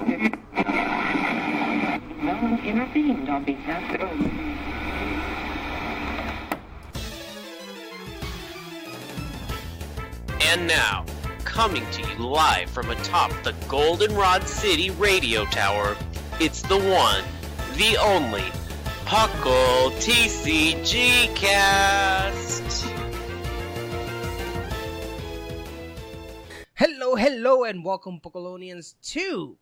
No one intervened on behalf of... And now, coming to you live from atop the Goldenrod City radio tower, it's the one, the only, P.U.C.L TCGcast! Hello, and welcome, P.U.C.L-onians, to P.U.C.L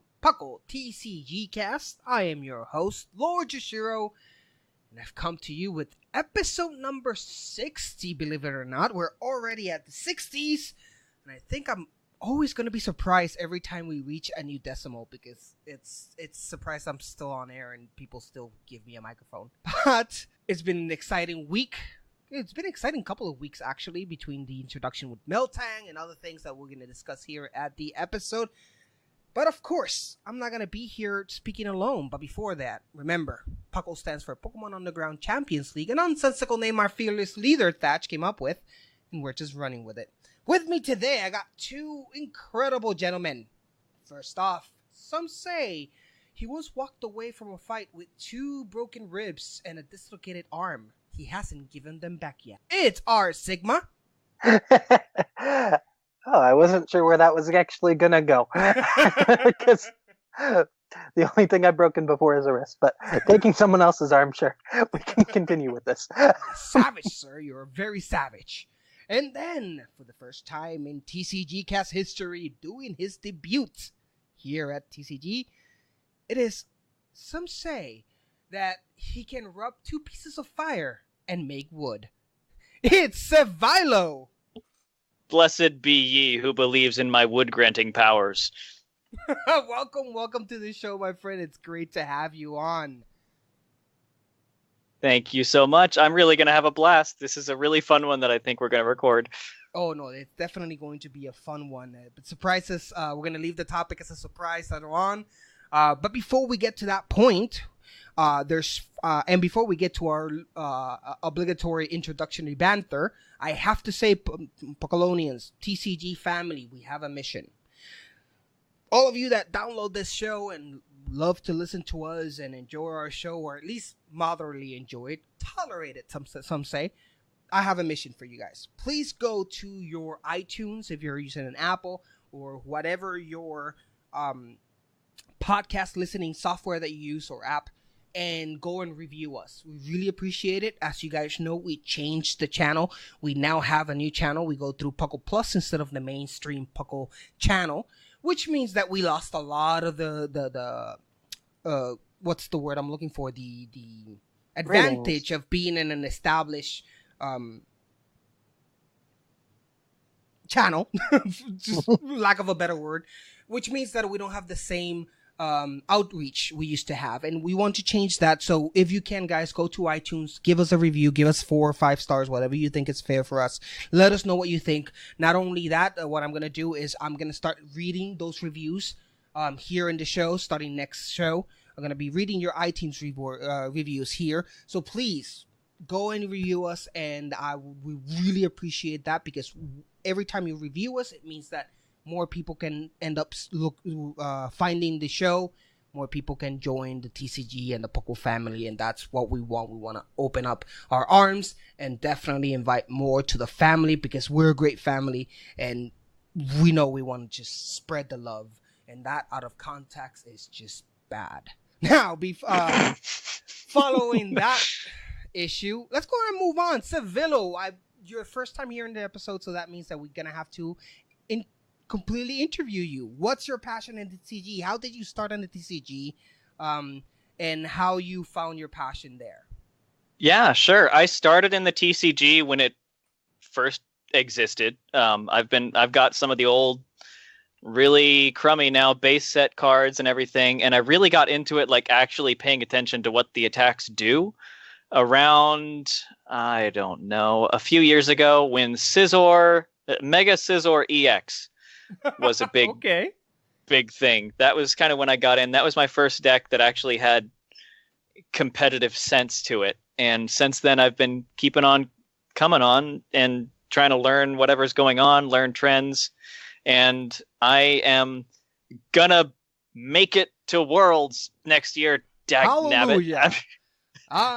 TCGcast. I am your host, Lord Yoshiro, and I've come to you with episode number 60, believe it or not. We're already at the 60s, and I think I'm always going to be surprised every time we reach a new decimal, because it's surprised I'm still on air and people still give me a microphone. But it's been an exciting week. It's been an exciting couple of weeks, actually, between the introduction with Meltang and other things that we're going to discuss here at the episode. But of course, I'm not going to be here speaking alone. But before that, remember, P.U.C.L stands for Pokemon Underground Champions League, a nonsensical name our fearless leader, Thatch, came up with, and we're just running with it. With me today, I got two incredible gentlemen. First off, some say he once walked away from a fight with 2 broken ribs and a dislocated arm. He hasn't given them back yet. It's our Sigma. I wasn't sure where that was actually gonna go. Because the only thing I've broken before is a wrist. But taking someone else's arm, sure, we can continue with this. Savage, sir. You're very savage. And then, for the first time in TCGcast history, doing his debut here at TCG, it is, some say, that he can rub 2 pieces of fire and make wood. It's Sevilo! Blessed be ye who believes in my wood-granting powers. Welcome to the show, my friend. It's great to have you on. Thank you so much. I'm really going to have a blast. This is a really fun one that I think we're going to record. Oh, no, it's definitely going to be a fun one. But surprise us, we're going to leave the topic as a surprise later on. But before we get to that point, and before we get to our obligatory introductory banter, I have to say, P.U.C.L-onians, TCG family, we have a mission. All of you that download this show and love to listen to us and enjoy our show, or at least moderately enjoy it, tolerate it, some say, I have a mission for you guys. Please go to your iTunes if you're using an Apple or whatever your podcast listening software that you use or app, and go and review us. We really appreciate it. As you guys know, we changed the channel. We now have a new channel. We go through P.U.C.L Plus instead of the mainstream P.U.C.L channel, which means that we lost a lot of the what's the word I'm looking for? The advantage of being in an established channel, just lack of a better word, which means that we don't have the same outreach we used to have, and we want to change that. So if you can, guys, go to iTunes, give us a review, give us 4 or 5 stars, whatever you think is fair for us. Let us know what you think. Not only that, what I'm going to do is I'm going to start reading those reviews here in the show. Starting next show, I'm going to be reading your iTunes reviews here. So please go and review us, and we really appreciate that, because every time you review us, it means that more people can end up finding the show. More people can join the TCG and the P.U.C.L family, and that's what we want. We want to open up our arms and definitely invite more to the family, because we're a great family, and we know we want to just spread the love, and that out of context is just bad. Now, following that issue, let's go ahead and move on. Sevilo, your first time here in the episode, so that means that we're going to have to completely interview you. What's your passion in the TCG? How did you start on the TCG? And how you found your passion there? Yeah, sure. I started in the TCG when it first existed. I've got some of the old, really crummy now base set cards and everything, and I really got into it, like actually paying attention to what the attacks do around, I don't know, a few years ago when Mega Scizor EX was a big big thing. That was kind of when I got in. That was my first deck that actually had competitive sense to it. And since then, I've been keeping on coming on and trying to learn whatever's going on, learn trends. And I am gonna make it to Worlds next year. Hallelujah.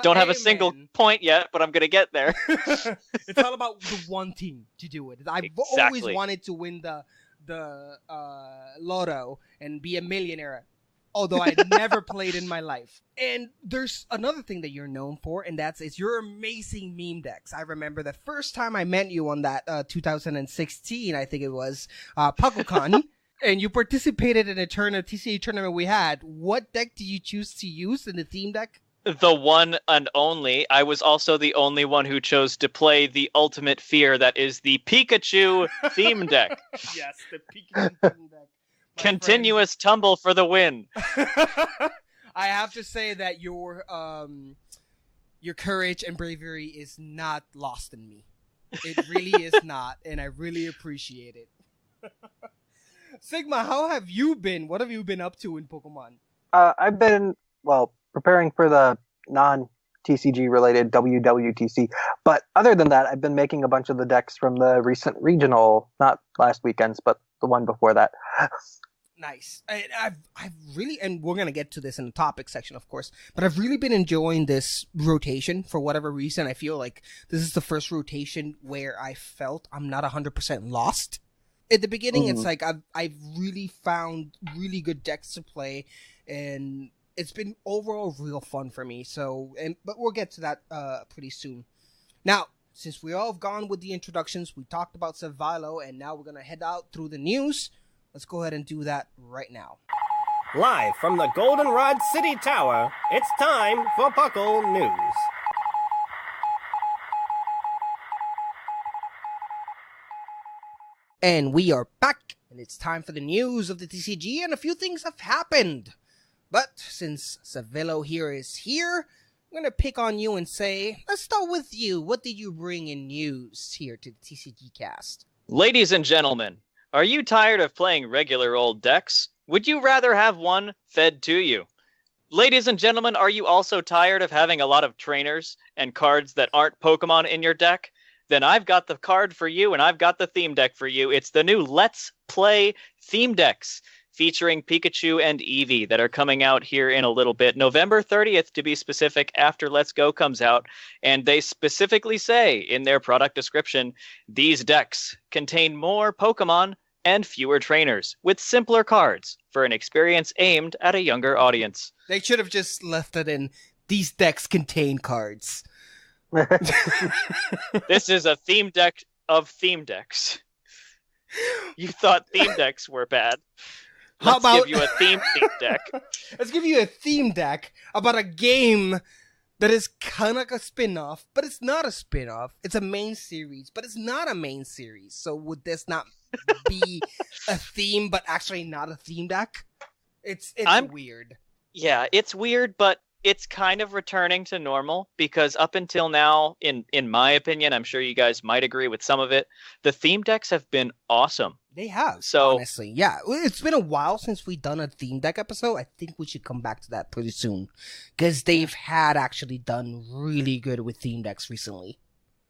Don't have a single point yet, but I'm going to get there. It's all about the wanting to do it. I've always wanted to win the lotto and be a millionaire, although I never played in my life. And there's another thing that you're known for, and it's your amazing meme decks. I remember the first time I met you on that 2016, I think it was, PuckleCon, and you participated in a TCG tournament we had. What deck did you choose to use in the theme deck? The one and only. I was also the only one who chose to play the ultimate fear that is the Pikachu theme deck. Yes, the Pikachu theme deck. Continuous tumble for the win. I have to say that your courage and bravery is not lost in me. It really is not, and I really appreciate it. Sigma, how have you been? What have you been up to in Pokemon? I've been, preparing for the non-TCG related WWTC. But other than that, I've been making a bunch of the decks from the recent regional, not last weekend's, but the one before that. Nice. I've really, and we're going to get to this in the topic section, of course, but I've really been enjoying this rotation for whatever reason. I feel like this is the first rotation where I felt I'm not 100% lost. At the beginning, It's like I've really found really good decks to play, and it's been overall real fun for me. But we'll get to that pretty soon. Now, since we all have gone with the introductions, we talked about Survilo, and now we're going to head out through the news. Let's go ahead and do that right now. Live from the Goldenrod City Tower, it's time for Puckle News. And we are back, and it's time for the news of the TCG, and a few things have happened. But since Survilo here is here, I'm going to pick on you and say, let's start with you. What did you bring in news here to the TCGcast? Ladies and gentlemen, are you tired of playing regular old decks? Would you rather have one fed to you? Ladies and gentlemen, are you also tired of having a lot of trainers and cards that aren't Pokemon in your deck? Then I've got the card for you, and I've got the theme deck for you. It's the new Let's Play theme decks, featuring Pikachu and Eevee that are coming out here in a little bit. November 30th, to be specific, after Let's Go comes out. And they specifically say in their product description, these decks contain more Pokemon and fewer trainers, with simpler cards for an experience aimed at a younger audience. They should have just left it in, these decks contain cards. This is a theme deck of theme decks. You thought theme decks were bad. Let's give you a theme deck. Let's give you a theme deck about a game that is kind of like a spin-off, but it's not a spin-off. It's a main series, but it's not a main series. So would this not be a theme, but actually not a theme deck? It's weird. Yeah, it's weird, but it's kind of returning to normal, because up until now, in my opinion, I'm sure you guys might agree with some of it, the theme decks have been awesome. They have, so, honestly. Yeah, it's been a while since we've done a theme deck episode. I think we should come back to that pretty soon, because they've had actually done really good with theme decks recently.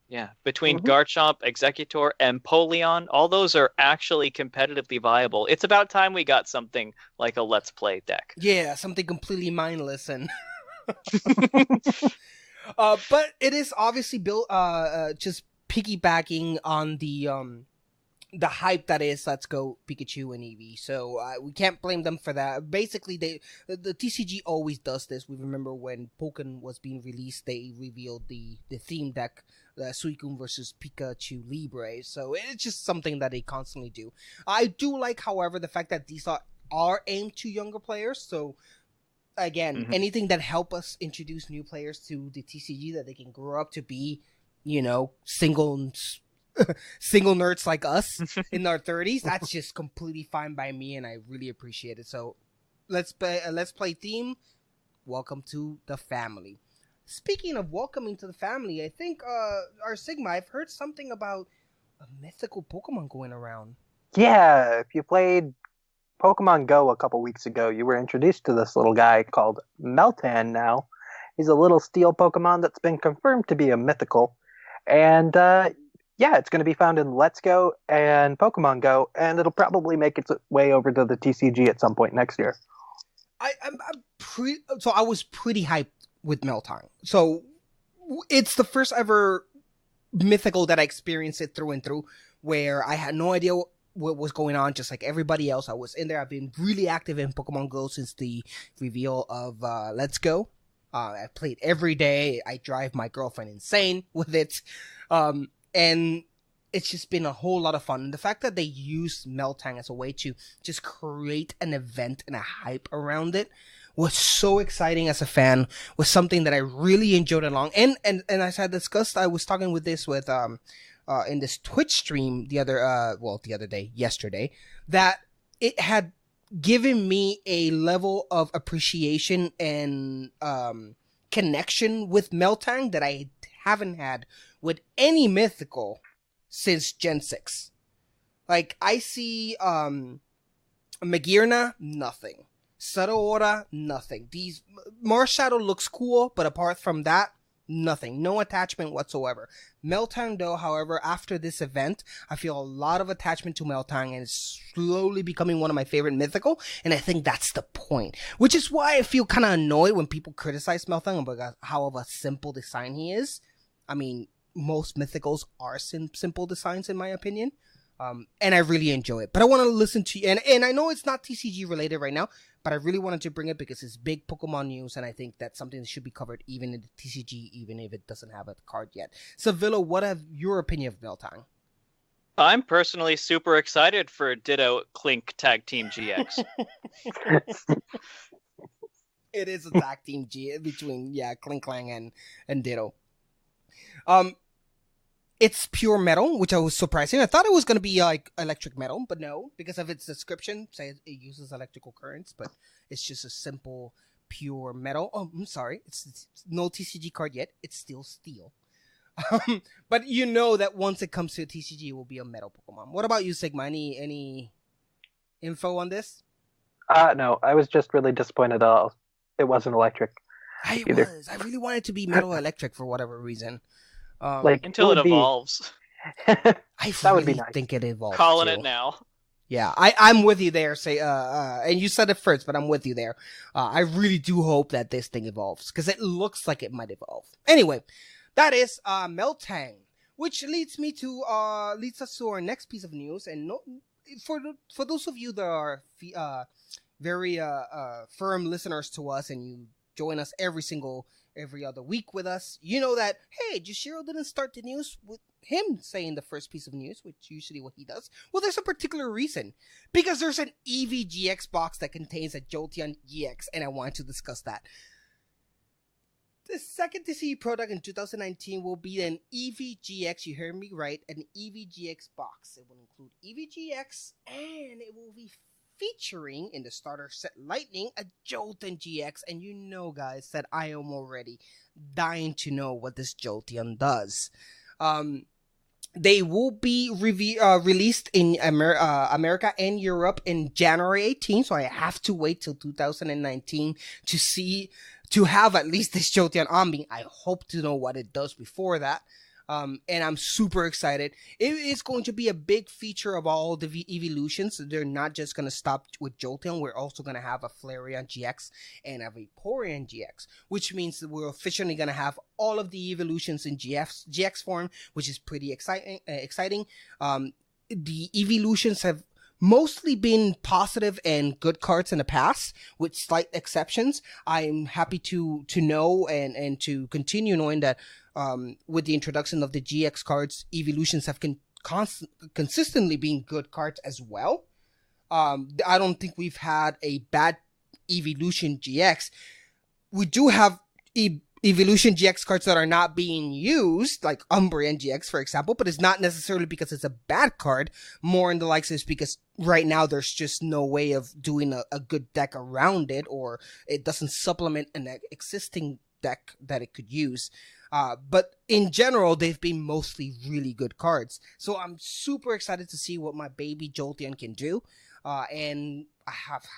Yeah, between Garchomp, Executor, and Polion, all those are actually competitively viable. It's about time we got something like a Let's Play deck. Yeah, something completely mindless and... but it is obviously built just piggybacking on the hype that is Let's Go Pikachu and Eevee, so we can't blame them for that. Basically, the TCG always does this. We remember when Pokken was being released, they revealed the theme deck, Suicune versus Pikachu Libre, so it's just something that they constantly do. I do like, however, the fact that these are aimed to younger players, so again, anything that help us introduce new players to the TCG that they can grow up to be, single nerds like us in our 30s, that's just completely fine by me, and I really appreciate it. So let's play theme. Welcome to the family. Speaking of welcoming to the family, I think our Sigma, I've heard something about a mythical Pokemon going around. Yeah, if you played Pokemon Go a couple weeks ago, you were introduced to this little guy called Meltan now. He's a little steel Pokemon that's been confirmed to be a mythical. And it's going to be found in Let's Go and Pokemon Go, and it'll probably make its way over to the TCG at some point next year. I was pretty hyped with Meltang. So it's the first ever mythical that I experienced it through and through, where I had no idea what was going on, just like everybody else. I was in there. I've been really active in Pokemon Go since the reveal of Let's Go. I played every day. I drive my girlfriend insane with it. And it's just been a whole lot of fun. And the fact that they used Meltang as a way to just create an event and a hype around it was so exciting as a fan, was something that I really enjoyed along. And as I discussed, I was talking with this with, in this Twitch stream yesterday, that it had given me a level of appreciation and, connection with Meltang that I haven't had with any mythical since Gen 6. Like, I see, Magirna, nothing. Sadaora, nothing. Marshadow looks cool, but apart from that, nothing. No attachment whatsoever. Meltang, though, however, after this event, I feel a lot of attachment to Meltang, and it's slowly becoming one of my favorite mythical, and I think that's the point. Which is why I feel kind of annoyed when people criticize Meltang about how of a simple design he is. I mean, most mythicals are simple designs, in my opinion. And I really enjoy it. But I want to listen to you. And I know it's not TCG related right now, but I really wanted to bring it because it's big Pokemon news, and I think that's something that should be covered even in the TCG, even if it doesn't have a card yet. So, Villa, what have your opinion of Meltang? I'm personally super excited for Ditto Clink Tag Team GX. It is a tag team between Clink Clang and Ditto. It's pure metal, which I was surprising. I thought it was going to be like electric metal, but no, because of its description, say it uses electrical currents, but it's just a simple pure metal. Oh, I'm sorry, it's no TCG card yet. It's still steel. But you know that once it comes to TCG, it will be a metal Pokemon. What about you, Sigma? Any info on this? No, I was just really disappointed it wasn't electric. I really wanted it to be metal electric for whatever reason. Until it evolves. I that would be really nice. think it evolves. Calling too. it now. Yeah, I'm with you there. And you said it first, but I'm with you there. I really do hope that this thing evolves because it looks like it might evolve. Anyway, that is Meltang, which leads us to our next piece of news. And for those of you that are very firm listeners to us, and you join us every other week with us, you know that, hey, Jushiro didn't start the news with him saying the first piece of news, which usually what he does. Well, there's a particular reason. Because there's an EVGX box that contains a Jolteon GX, and I want to discuss that. The second TCG product in 2019 will be an EVGX, you heard me right, an EVGX box. It will include EVGX, and it will be featuring in the starter set Lightning a Jolteon GX, and you know, guys, that I am already dying to know what this Jolteon does. They will be released in America and Europe in January 18, so I have to wait till 2019 to have at least this Jolteon on me. I hope to know what it does before that. And I'm super excited. It is going to be a big feature of all the evolutions. They're not just going to stop with Jolteon. We're also going to have a Flareon GX and a Vaporeon GX, which means that we're officially going to have all of the evolutions in GX form, which is pretty exciting. The evolutions have mostly been positive and good cards in the past, with slight exceptions. I'm happy to know and to continue knowing that with the introduction of the GX cards, evolutions have consistently been good cards as well. I don't think we've had a bad evolution GX. We do have evolution GX cards that are not being used, like Umbreon GX, for example, but it's not necessarily because it's a bad card. More in the likes is because right now there's just no way of doing a good deck around it, or it doesn't supplement an existing deck that it could use. But in general, they've been mostly really good cards. So I'm super excited to see what my baby Jolteon can do. And I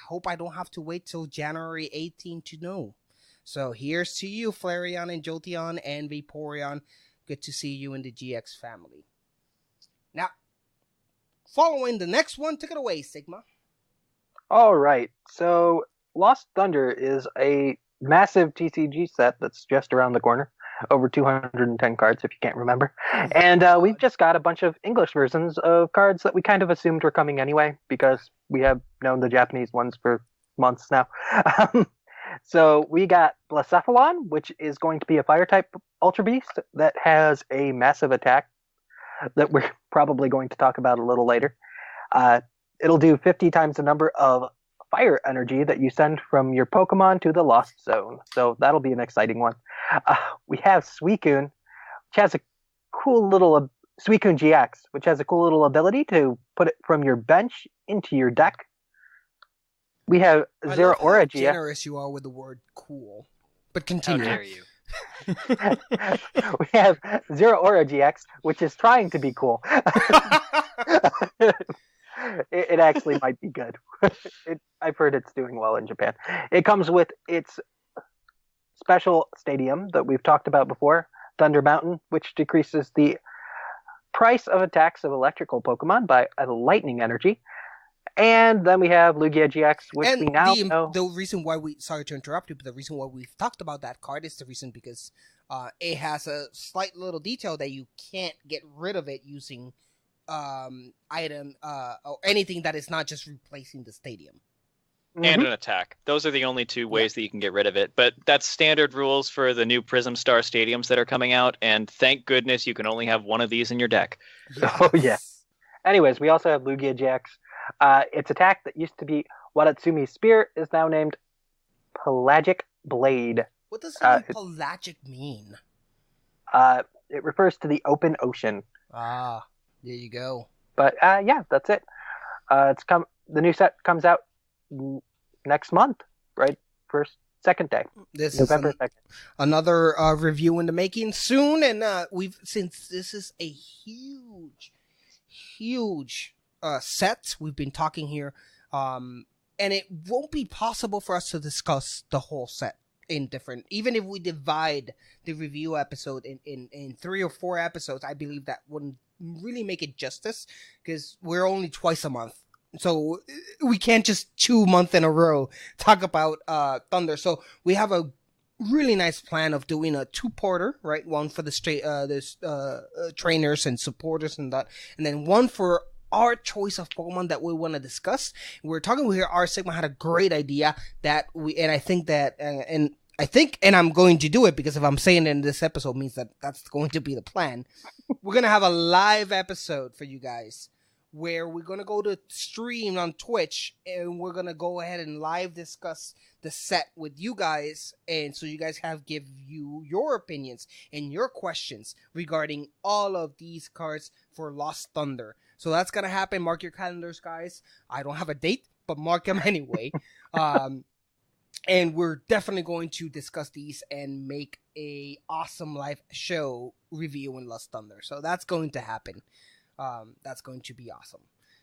hope I don't have to wait till January 18 to know. So here's to you, Flareon and Jolteon and Vaporeon. Good to see you in the GX family. Now, following the next one, take it away, Sigma. All right. So Lost Thunder is a massive TCG set that's just around the corner. Over 210 cards, if you can't remember. And we've just got a bunch of English versions of cards that we kind of assumed were coming anyway, because we have known the Japanese ones for months now. So we got Blacephalon, which is going to be a fire-type Ultra Beast that has a massive attack that we're probably going to talk about a little later. It'll do 50 times the number of fire energy that you send from your Pokemon to the Lost Zone. So that'll be an exciting one. We have Suicune, which has a cool little Suicune GX, which has a cool little ability to put it from your bench into your deck. We have Zero Aura GX. Generous you are with the word "cool," but continue. How dare you? We have Zero Aura GX, which is trying to be cool. It actually might be good. I've heard it's doing well in Japan. It comes with its special stadium that we've talked about before, Thunder Mountain, which decreases the price of attacks of electrical Pokemon by a lightning energy. And then we have Lugia GX, which and we now know. The reason why sorry to interrupt you, but the reason why we've talked about that card is the reason because it has a slight little detail that you can't get rid of it using item or anything that is not just replacing the stadium. And an attack. Those are the only two ways that you can get rid of it. But that's standard rules for the new Prism Star stadiums that are coming out. And thank goodness you can only have one of these in your deck. Yes. Oh, yeah. Anyways, we also have Lugia GX. Its attack that used to be Watatsumi's Spear is now named Pelagic Blade. What does pelagic mean? It refers to the open ocean. Ah, there you go. But yeah, that's it. The new set comes out next month, right? Second day. This November is 2nd. Another review in the making soon, and since this is a huge set, we've been talking here, and it won't be possible for us to discuss the whole set in different, even if we divide the review episode in 3 or 4 episodes. I believe that wouldn't really make it justice, because we're only twice a month. So we can't just 2 months in a row talk about Thunder. So we have a really nice plan of doing a 2-parter, right? One for the trainers and supporters and that, and then one for our choice of Pokemon that we want to discuss. We're talking here. R Sigma had a great idea that I think I'm going to do it, because if I'm saying it in this episode means that that's going to be the plan. We're going to have a live episode for you guys where we're going to go to stream on Twitch, and we're going to go ahead and live discuss the set with you guys, and so you guys give you your opinions and your questions regarding all of these cards for Lost Thunder. So that's going to happen. Mark your calendars, guys. I don't have a date, but mark them anyway. And we're definitely going to discuss these and make a awesome live show reviewing Lost Thunder. So that's going to happen. That's going to be awesome.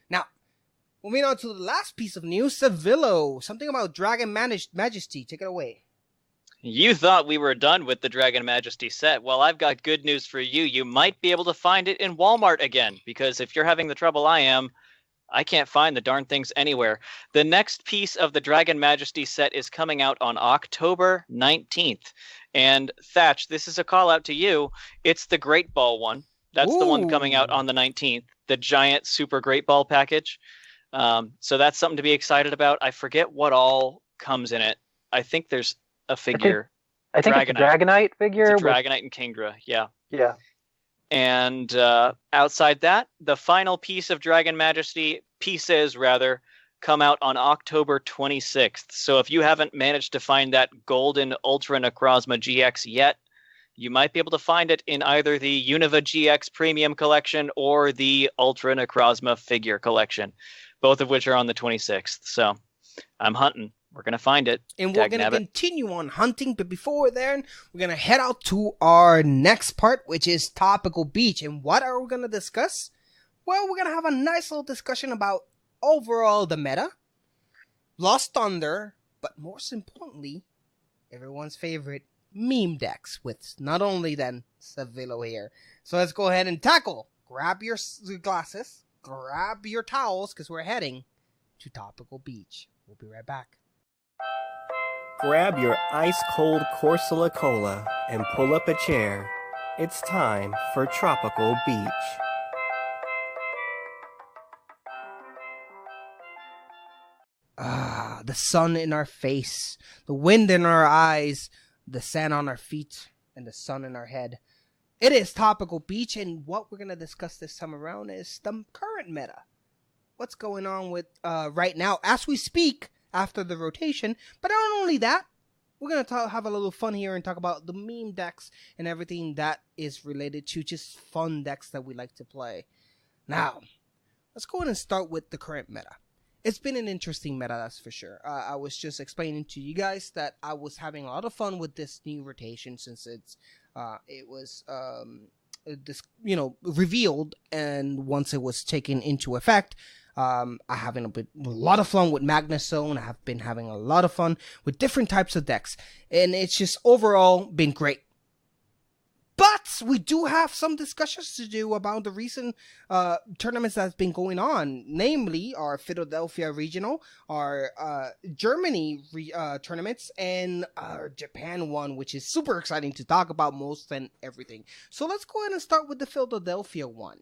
Now, moving on to the last piece of news, Sevilo. Something about Dragon Majesty. Take it away. You thought we were done with the Dragon Majesty set. Well, I've got good news for you. You might be able to find it in Walmart again, because if you're having the trouble I am, I can't find the darn things anywhere. The next piece of the Dragon Majesty set is coming out on October 19th. And Thatch, this is a call out to you. It's the Great Ball one. That's the one coming out on the 19th, the giant super Great Ball package. So that's something to be excited about. I forget what all comes in it. I think there's a figure. I think it's a Dragonite figure. It's a Dragonite and Kingdra, yeah. Yeah. And outside that, the final piece of Dragon Majesty, pieces rather, come out on October 26th. So if you haven't managed to find that golden Ultra Necrozma GX yet, you might be able to find it in either the Unova GX Premium Collection or the Ultra Necrozma Figure Collection, both of which are on the 26th. So I'm hunting. We're going to find it. And we're going to continue on hunting. But before then, we're going to head out to our next part, which is Topical Beach. And what are we going to discuss? Well, we're going to have a nice little discussion about overall the meta, Lost Thunder, but most importantly, everyone's favorite meme decks with not only then Sevilo here. So let's go ahead and tackle. Grab your glasses, grab your towels, because we're heading to Topical Beach. We'll be right back. Grab your ice-cold Corsola Cola and pull up a chair. It's time for Tropical Beach. Ah, the sun in our face, the wind in our eyes, the sand on our feet, and the sun in our head. It is Topical Beach, and what we're going to discuss this time around is the current meta. What's going on with right now as we speak after the rotation. But not only that, we're going to have a little fun here and talk about the meme decks and everything that is related to just fun decks that we like to play. Now, let's go ahead and start with the current meta. It's been an interesting meta, that's for sure. I was just explaining to you guys that I was having a lot of fun with this new rotation since it was revealed, and once it was taken into effect, I having a lot of fun with Magnus Zone. I have been having a lot of fun with different types of decks, and it's just overall been great. But we do have some discussions to do about the recent tournaments that's been going on, namely our Philadelphia Regional, our Germany tournaments, and our Japan one, which is super exciting to talk about most and everything. So let's go ahead and start with the Philadelphia one.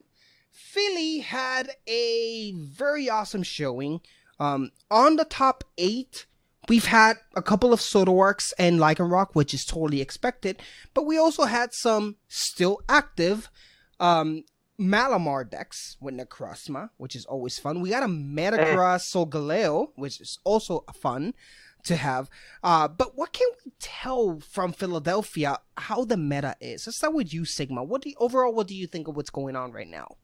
Philly had a very awesome showing. On the top 8, we've had a couple of Sodaworks and Lycanroc, which is totally expected, but we also had some still active Malamar decks with Necrozma, which is always fun. We got a Metagross Solgaleo, which is also fun to have. But what can we tell from Philadelphia how the meta is? Let's start with you, Sigma. What do you think of what's going on right now?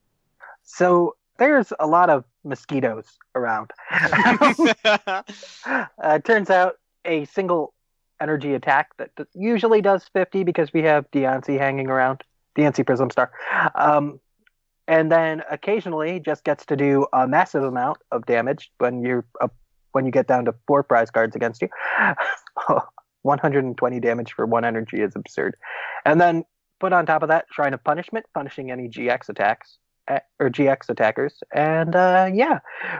So there's a lot of mosquitoes around. Turns out a single energy attack that usually does 50 because we have Deontay hanging around, Deontay Prism Star. And then occasionally just gets to do a massive amount of damage when you get down to 4 prize cards against you. 120 damage for 1 energy is absurd. And then put on top of that Shrine of Punishment, punishing any GX attacks. Or GX attackers, and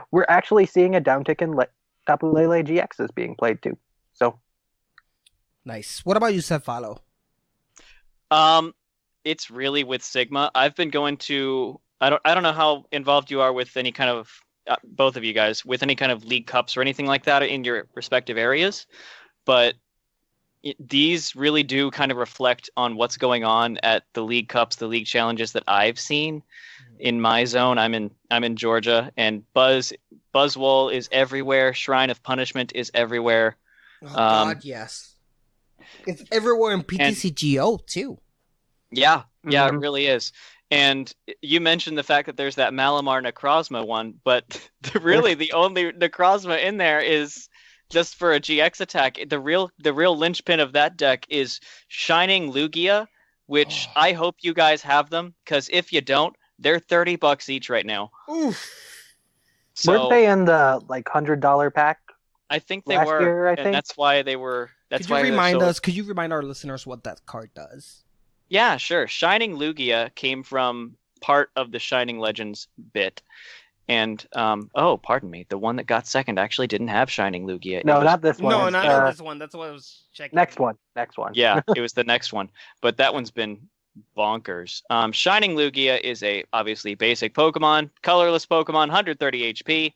we're actually seeing a downtick in Tapu Lele GXs being played too. So nice. What about you, Cephalo? It's really with Sigma. I've been going to I don't know how involved you are with any kind of both of you guys with any kind of League Cups or anything like that in your respective areas, but these really do kind of reflect on what's going on at the League Cups, the League Challenges that I've seen in my zone. I'm in Georgia, and Buzzwole is everywhere. Shrine of Punishment is everywhere. Oh God, yes, it's everywhere in PTCGO too. Yeah, it really is. And you mentioned the fact that there's that Malamar Necrozma one, but really the only Necrozma in there is just for a GX attack. The real linchpin of that deck is Shining Lugia, which I hope you guys have them, because if you don't, they're $30 each right now. Oof. So, weren't they in the $100 pack? I think they last were, year, I and think? that's why they were. That's Could you remind our listeners what that card does? Yeah, sure. Shining Lugia came from part of the Shining Legends bit. And, pardon me, the one that got second actually didn't have Shining Lugia. No, not this one. No, not this one. That's what I was checking. Next one. Yeah, it was the next one. But that one's been bonkers. Shining Lugia is a obviously basic Pokemon, colorless Pokemon, 130 HP.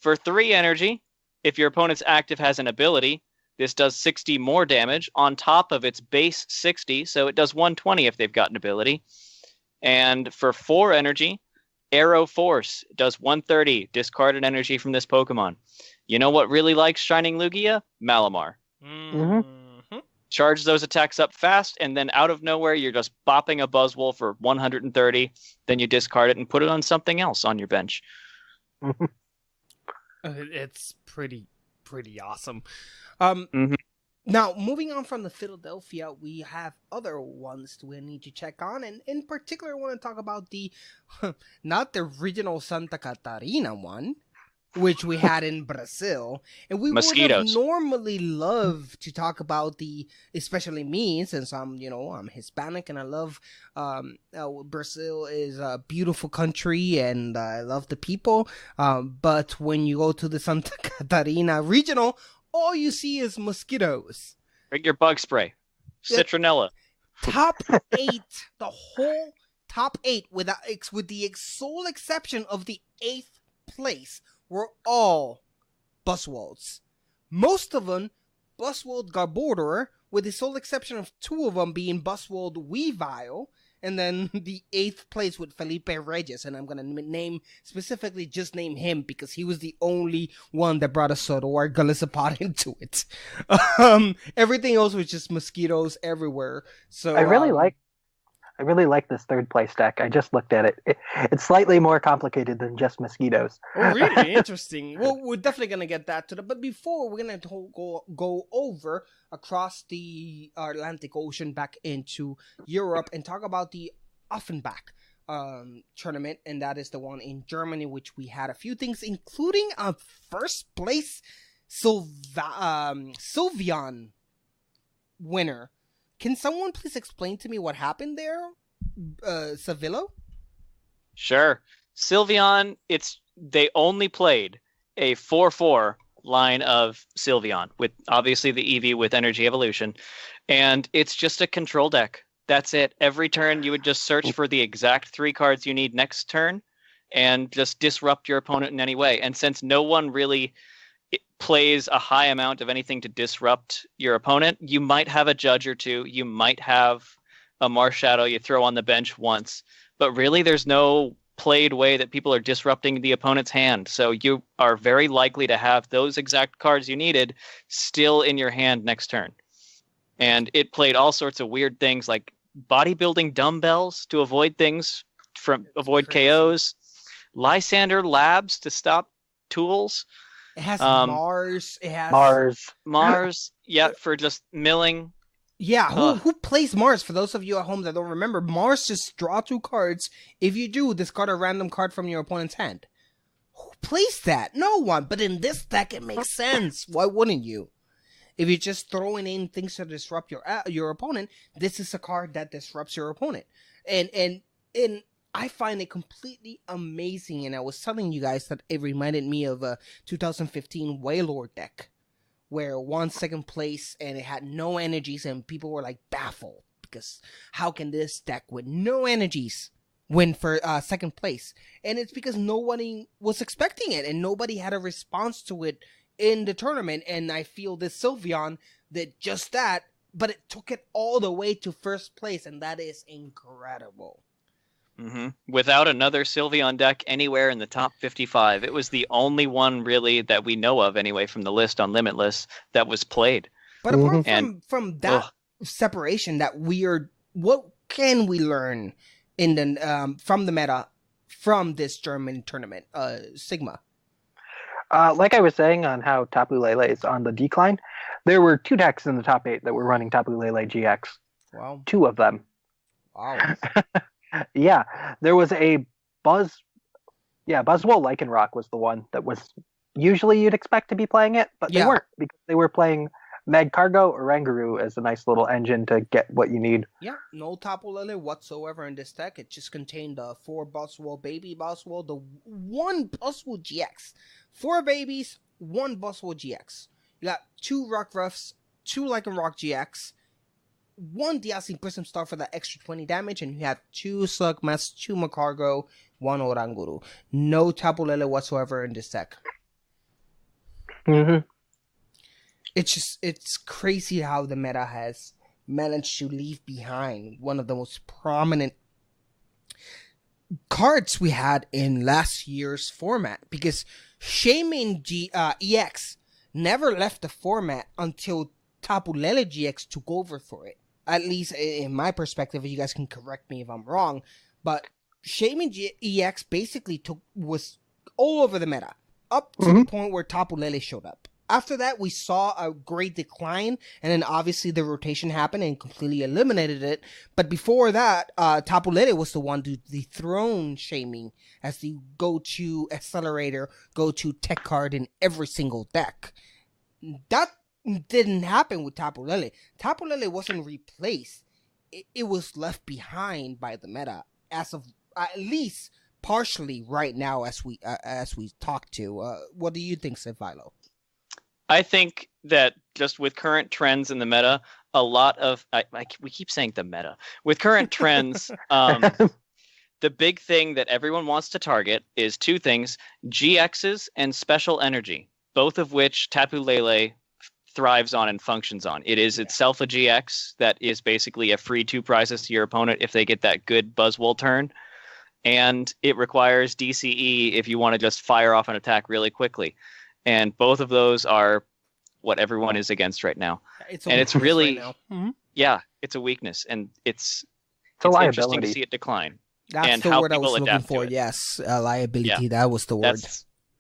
For 3 energy, if your opponent's active has an ability, this does 60 more damage on top of its base 60, so it does 120 if they've got an ability. And for 4 energy, Arrow Force does 130, discard an energy from this Pokemon. You know what really likes Shining Lugia? Malamar. Mm-hmm. Charge those attacks up fast, and then out of nowhere, you're just bopping a Buzzwole for 130. Then you discard it and put it on something else on your bench. It's pretty awesome. Mhm. Now, moving on from the Philadelphia, we have other ones we need to check on, and in particular, I want to talk about the not the original Santa Catarina one, which we had in Brazil, and we would have normally loved to talk about especially me, since I'm Hispanic and I love Brazil is a beautiful country and I love the people, but when you go to the Santa Catarina regional, all you see is mosquitoes. Bring your bug spray. Citronella. Top 8, the whole top 8, with the sole exception of the 8th place, were all Buswolds. Most of them, Buswold Garbodor, with the sole exception of 2 of them being Buswold Weavile, and then the 8th place with Felipe Reyes, and I'm going to specifically just name him because he was the only one that brought a Sodor Golisopod into it. Everything else was just mosquitoes everywhere. So I really like this 3rd place deck. I just looked at it. It's slightly more complicated than just mosquitoes. Oh, really? Interesting. Well, we're definitely going to get that to but before, we're going to go over across the Atlantic Ocean back into Europe and talk about the Offenbach tournament, and that is the one in Germany, which we had a few things, including a first place Sylveon winner. Can someone please explain to me what happened there, Savillo? Sure. Sylveon, they only played a 4/4 line of Sylveon, with obviously the Eevee with Energy Evolution, and it's just a control deck. That's it. Every turn you would just search for the exact 3 cards you need next turn and just disrupt your opponent in any way. And since no one really plays a high amount of anything to disrupt your opponent, you might have a Judge or 2, you might have a Marshadow you throw on the bench once, but really there's no played way that people are disrupting the opponent's hand. So you are very likely to have those exact cards you needed still in your hand next turn. And it played all sorts of weird things like bodybuilding dumbbells to avoid KOs, Lysander Labs to stop tools. It has Mars. It has Mars. Yeah, for just milling. Yeah, who plays Mars? For those of you at home that don't remember, Mars just draw 2 cards. If you do, discard a random card from your opponent's hand. Who plays that? No one. But in this deck, it makes sense. Why wouldn't you? If you're just throwing in things to disrupt your opponent, this is a card that disrupts your opponent. And I find it completely amazing, and I was telling you guys that it reminded me of a 2015 Wailord deck, where won 2nd place, and it had no energies, and people were like baffled, because how can this deck with no energies win for 2nd place? And it's because nobody was expecting it, and nobody had a response to it in the tournament, and I feel this Sylveon did just that, but it took it all the way to 1st place, and that is incredible. Mm-hmm. Without another Sylveon deck anywhere in the top 55. It was the only one really that we know of anyway from the list on Limitless that was played. But apart from that separation, that weird, what can we learn in the from the meta from this German tournament, Sigma? Like I was saying on how Tapu Lele is on the decline, there were 2 decks in the top 8 that were running Tapu Lele GX. Wow. 2 of them. Wow. Yeah, there was a Buzzwole Lycanroc was the one that was usually you'd expect to be playing it, but they weren't, because they were playing Magcargo or Rangaroo as a nice little engine to get what you need. Yeah, no Tapu Lele whatsoever in this deck. It just contained the 4 Buzzwole, baby Buzzwole, the 1 Buzzwole GX. 4 babies, 1 Buzzwole GX. You got 2 Rockruffs, 2 Lycanroc GX, 1 Dazzling Prism Star for that extra 20 damage, and you have 2 Slugmas, 2 Magcargo, 1 Oranguru. No Tapu Lele whatsoever in this deck. Mm-hmm. It's crazy how the meta has managed to leave behind one of the most prominent cards we had in last year's format, because Shaman EX never left the format until Tapu Lele GX took over for it. At least in my perspective, you guys can correct me if I'm wrong, but Shaman EX basically was all over the meta up to the point where Tapu Lele showed up. After that, we saw a great decline, and then obviously the rotation happened and completely eliminated it. But before that, Tapu Lele was the one to dethrone Shaming as the go-to accelerator, go-to tech card in every single deck. That didn't happen with Tapu Lele. Tapu Lele wasn't replaced. It was left behind by the meta, as of at least partially right now as we talk to. What do you think, Philo? I think that just with current trends in the meta, a lot of we keep saying the meta. With current trends, the big thing that everyone wants to target is two things: GXs and special energy, both of which Tapu Lele thrives on and functions on. It is itself a GX that is basically a free 2 prizes to your opponent if they get that good Buzzwole turn. And it requires DCE if you want to just fire off an attack really quickly. And both of those are what everyone is against right now. It's really, right now. yeah, it's a weakness. And it's a interesting to liability. see it decline. That's and the how word I was people looking adapt to for. it. Yes, liability. Yeah. That was the word.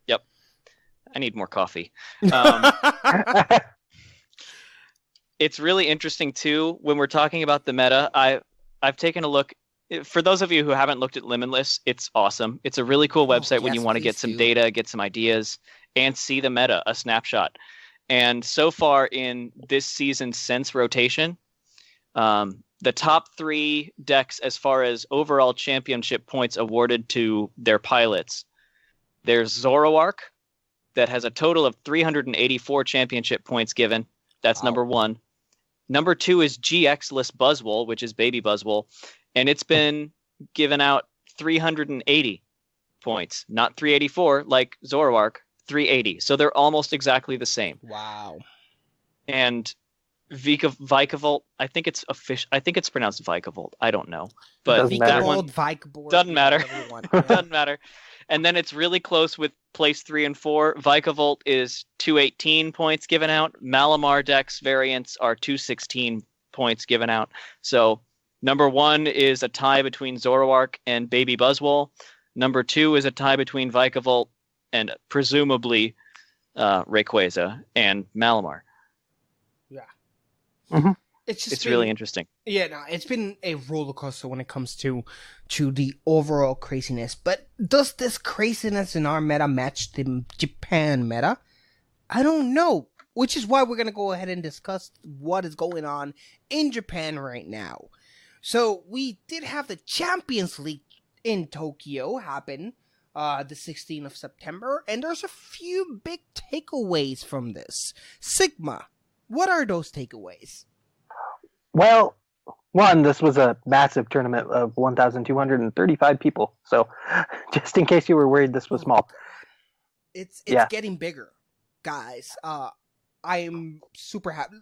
Yep. I need more coffee. It's really interesting too when we're talking about the meta. I've taken a look. For those of you who haven't looked at Limitless, it's awesome. It's a really cool website when you want to get some data, get some ideas, and see the meta, a snapshot. And so far in this season's Sense rotation, the top 3 decks as far as overall championship points awarded to their pilots, there's Zoroark that has a total of 384 championship points given. That's number 1. Number 2 is GX-less Buzzwole, which is Baby Buzzwole, and it's been given out 380 points, not 384 like Zoroark, 380. So they're almost exactly the same. Wow. And Vikavolt, I think it's pronounced Vikavolt. I don't know, but Doesn't matter. that one Vikavolt, doesn't matter. Yeah. Doesn't matter. And then it's really close with place 3 and 4. Vikavolt is 218 points given out. Malamar Dex variants are 216 points given out. So number 1 is a tie between Zoroark and Baby Buzzwole. Number 2 is a tie between Vikavolt and presumably Rayquaza and Malamar. Yeah. Mm-hmm. It's really interesting. Yeah, no, it's been a roller coaster when it comes to the overall craziness. But does this craziness in our meta match the Japan meta? I don't know. Which is why we're going to go ahead and discuss what is going on in Japan right now. So we did have the Champions League in Tokyo happen the 16th of September. And there's a few big takeaways from this. Sigma, what are those takeaways? Well, one, this was a massive tournament of 1,235 people. So, just in case you were worried this was small. It's getting bigger, guys. I'm super happy.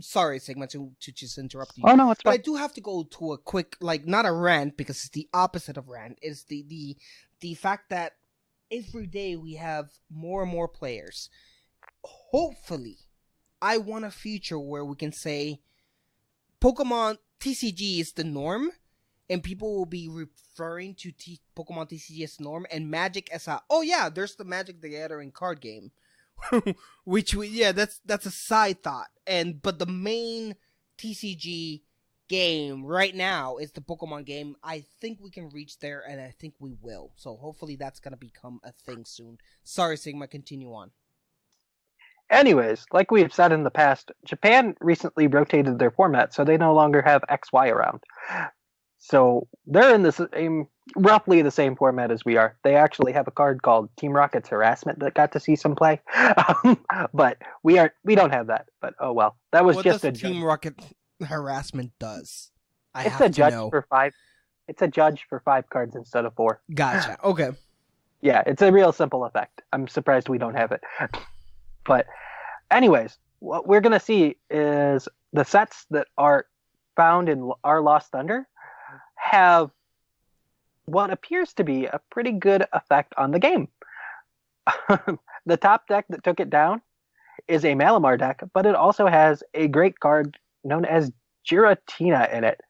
Sorry, Sigma, to just interrupt you. Oh, no, it's fine. But I do have to go to a quick, not a rant, because it's the opposite of rant. It's the fact that every day we have more and more players. Hopefully, I want a future where we can say Pokemon TCG is the norm, and people will be referring to Pokemon TCG as norm, and Magic as there's the Magic the Gathering card game, that's a side thought, but the main TCG game right now is the Pokemon game. I think we can reach there, and I think we will. So hopefully that's gonna become a thing soon. Sorry, Sigma, continue on. Anyways, like we have said in the past, Japan recently rotated their format, so they no longer have XY around. So they're in roughly the same format as we are. They actually have a card called Team Rocket's Harassment that got to see some play, but we don't have that. But oh well, that was what just does Team Rocket Harassment does. It's a judge for 5. It's a judge for 5 cards instead of 4. Gotcha. Okay. Yeah, it's a real simple effect. I'm surprised we don't have it. But anyways, what we're going to see is the sets that are found in our Lost Thunder have what appears to be a pretty good effect on the game. The top deck that took it down is a Malamar deck, but it also has a great card known as Giratina in it.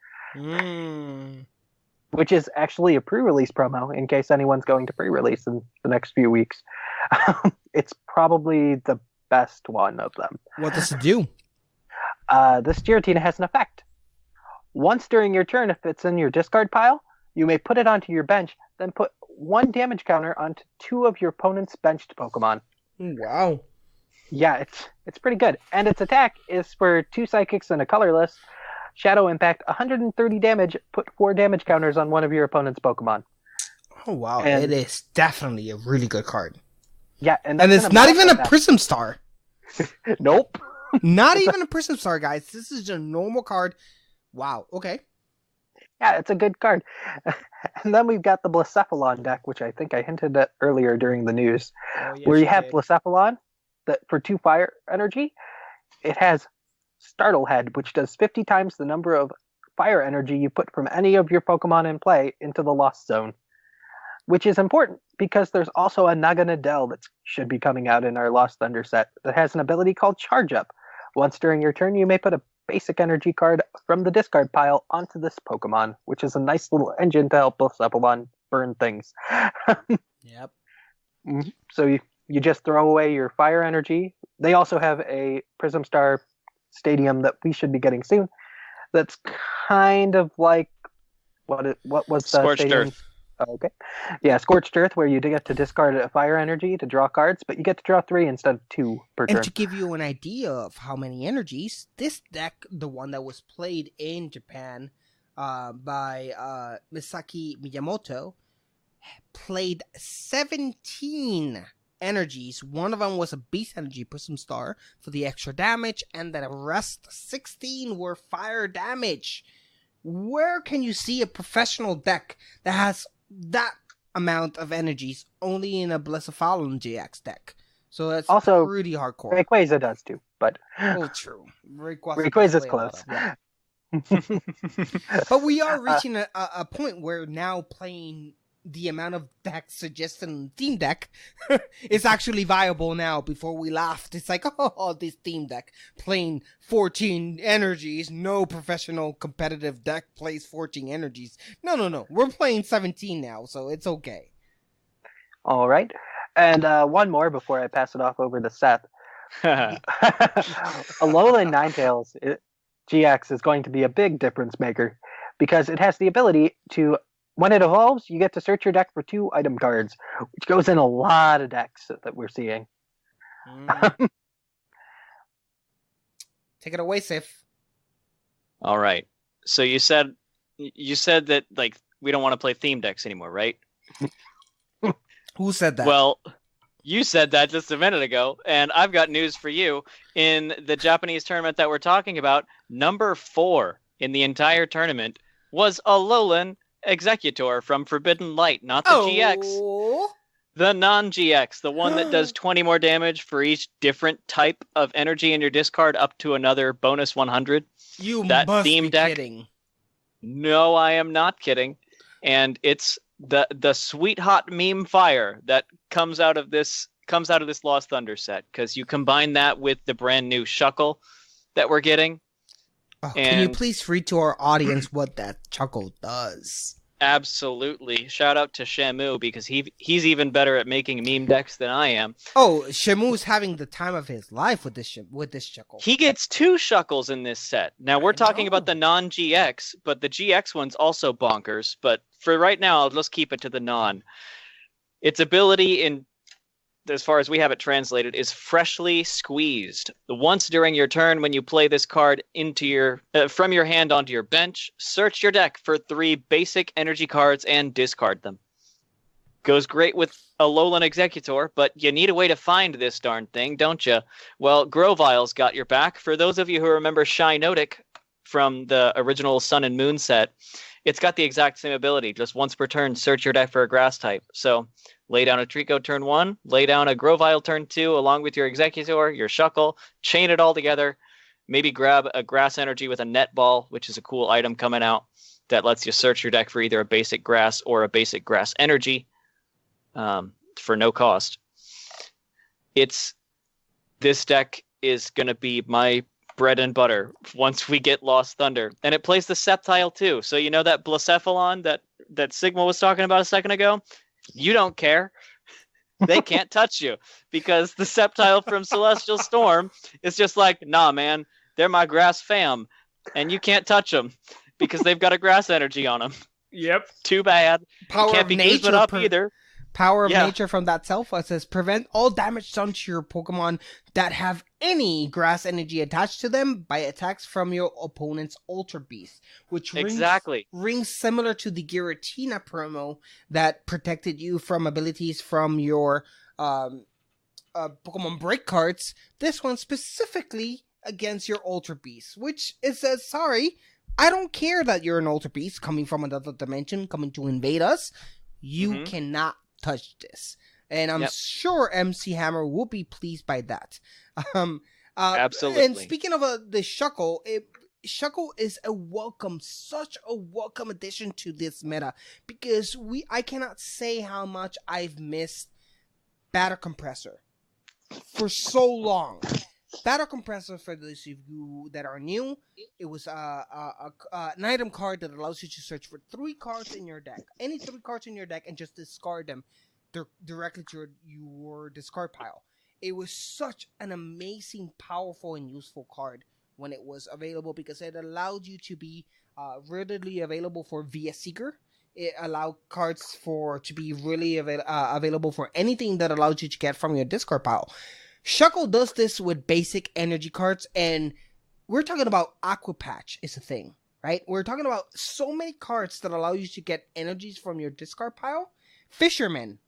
Which is actually a pre-release promo in case anyone's going to pre-release in the next few weeks. It's probably the best one of them. What does it do? This Giratina has an effect. Once during your turn, if it's in your discard pile, you may put it onto your bench, then put 1 damage counter onto 2 of your opponent's benched Pokemon. Wow. Yeah, it's pretty good. And its attack is for 2 Psychics and a colorless. Shadow Impact, 130 damage, put 4 damage counters on one of your opponent's Pokemon. Oh, wow. And it is definitely a really good card. Yeah, and it's not even a Prism Star. Nope. Not even a Prism Star, guys. This is a normal card. Wow. Okay. Yeah, it's a good card. And then we've got the Blacephalon deck, which I think I hinted at earlier during the news, where you have Blacephalon that for 2 fire energy. It has Startlehead, which does 50 times the number of fire energy you put from any of your Pokemon in play into the Lost Zone, which is important because there's also a Naganadel that should be coming out in our Lost Thunder set that has an ability called Charge Up. Once during your turn, you may put a basic energy card from the discard pile onto this Pokemon, which is a nice little engine to help Blacephalon burn things. Yep. So you just throw away your fire energy. They also have a Prism Star Stadium that we should be getting soon. That's kind of like what was the Scorched stadium? Earth. Oh, okay, yeah, Scorched Earth, where you get to discard a fire energy to draw cards, but you get to draw 3 instead of 2 per turn. And to give you an idea of how many energies, this deck, the one that was played in Japan by Misaki Miyamoto, played 17 energies. One of them was a Beast Energy Prism Star for the extra damage, and the rest 16 were fire damage. Where can you see a professional deck that has that amount of energies only in a Blacephalon GX deck? So that's also pretty hardcore. Rayquaza does too, but Oh, true. Rayquaza's close. Yeah. But we are reaching a point where now playing the amount of decks suggested in the Team Deck is actually viable now. Before we laughed, it's like, oh, this Team Deck playing 14 energies. No professional competitive deck plays 14 energies. No. We're playing 17 now, so it's okay. All right. And one more before I pass it off over to Seth. Alolan Ninetales GX is going to be a big difference maker because it has the ability to, when it evolves, you get to search your deck for 2 item cards, which goes in a lot of decks that we're seeing. Take it away, Sif. All right. So you said that like we don't want to play theme decks anymore, right? Who said that? Well, you said that just a minute ago, and I've got news for you. In the Japanese tournament that we're talking about, number 4 in the entire tournament was Alolan Executor from Forbidden Light, not the GX. The non-GX, the one that does 20 more damage for each different type of energy in your discard up to another bonus 100. You that must theme be deck, kidding. No, I am not kidding. And it's the sweet hot meme fire that comes out of this Lost Thunder set, because you combine that with the brand new Shuckle that we're getting. Oh, can you please read to our audience what that Chuckle does? Absolutely. Shout out to Shamu, because he's even better at making meme decks than I am. Oh, Shamu's having the time of his life with this Chuckle. He gets 2 Shuckles in this set. Now, we're talking about the non-GX, but the GX one's also bonkers. But for right now, I'll just keep it to the non. Its ability, in as far as we have it translated, is freshly squeezed. Once during your turn, when you play this card into your from your hand onto your bench, search your deck for 3 basic energy cards and discard them. Goes great with Alolan Executor, but you need a way to find this darn thing, don't you? Well, Grovile's got your back. For those of you who remember Shinotic from the original Sun and Moon set, it's got the exact same ability. Just once per turn, search your deck for a grass type. So lay down a Trico turn 1, lay down a Grovile turn 2, along with your Executor, your Shuckle, chain it all together, maybe grab a grass energy with a net ball, which is a cool item coming out that lets you search your deck for either a basic grass or a basic grass energy for no cost. This deck is going to be my bread and butter once we get Lost Thunder. And it plays the Sceptile too. So you know that Blacephalon that Sigma was talking about a second ago? You don't care. They can't touch you, because the Sceptile from Celestial Storm is just like, nah, man, they're my grass fam, and you can't touch them because they've got a grass energy on them. Yep. Too bad. Power you can't of be nature goosing up either. Power of nature from that Selfa says, prevent all damage done to your Pokemon that have any grass energy attached to them by attacks from your opponent's Ultra Beast, which rings similar to the Giratina promo that protected you from abilities from your Pokemon Break cards. This one specifically against your Ultra Beast, which it says, sorry, I don't care that you're an Ultra Beast coming from another dimension, coming to invade us. You cannot touch this. And I'm sure MC Hammer will be pleased by that. Absolutely. And speaking of the Shuckle, Shuckle is such a welcome addition to this meta, because I cannot say how much I've missed Battle Compressor for so long. Battle Compressor, for those of you that are new, it was an item card that allows you to search for 3 cards in your deck. Any 3 cards in your deck and just discard them directly to your discard pile. It was such an amazing, powerful, and useful card when it was available, because it allowed you to be readily available for via Seeker. It allowed cards to be really available for anything that allowed you to get from your discard pile. Shuckle does this with basic energy cards, and we're talking about Aqua Patch is a thing, right? We're talking about so many cards that allow you to get energies from your discard pile. Fisherman,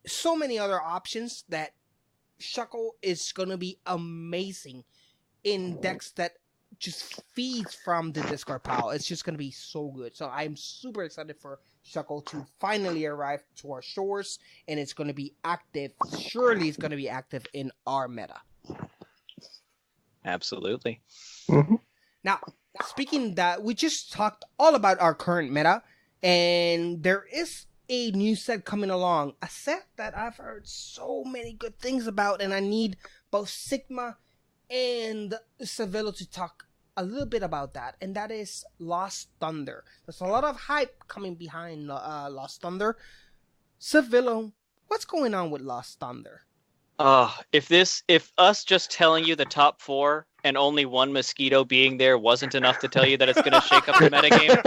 so many other options that Shuckle is going to be amazing in decks that just feeds from the discard pile. It's just going to be so good. So I'm super excited for Shuckle to finally arrive to our shores, and it's going to be active. Surely it's going to be active in our meta. Absolutely. Now, speaking that, we just talked all about our current meta, and there is a new set coming along. A set that I've heard so many good things about, and I need both Sigma and Sevilla to talk a little bit about that, and that is Lost Thunder. There's a lot of hype coming behind Lost Thunder. Sevilla, what's going on with Lost Thunder? If us just telling you the top 4 and only one mosquito being there wasn't enough to tell you that it's going to shake up the metagame,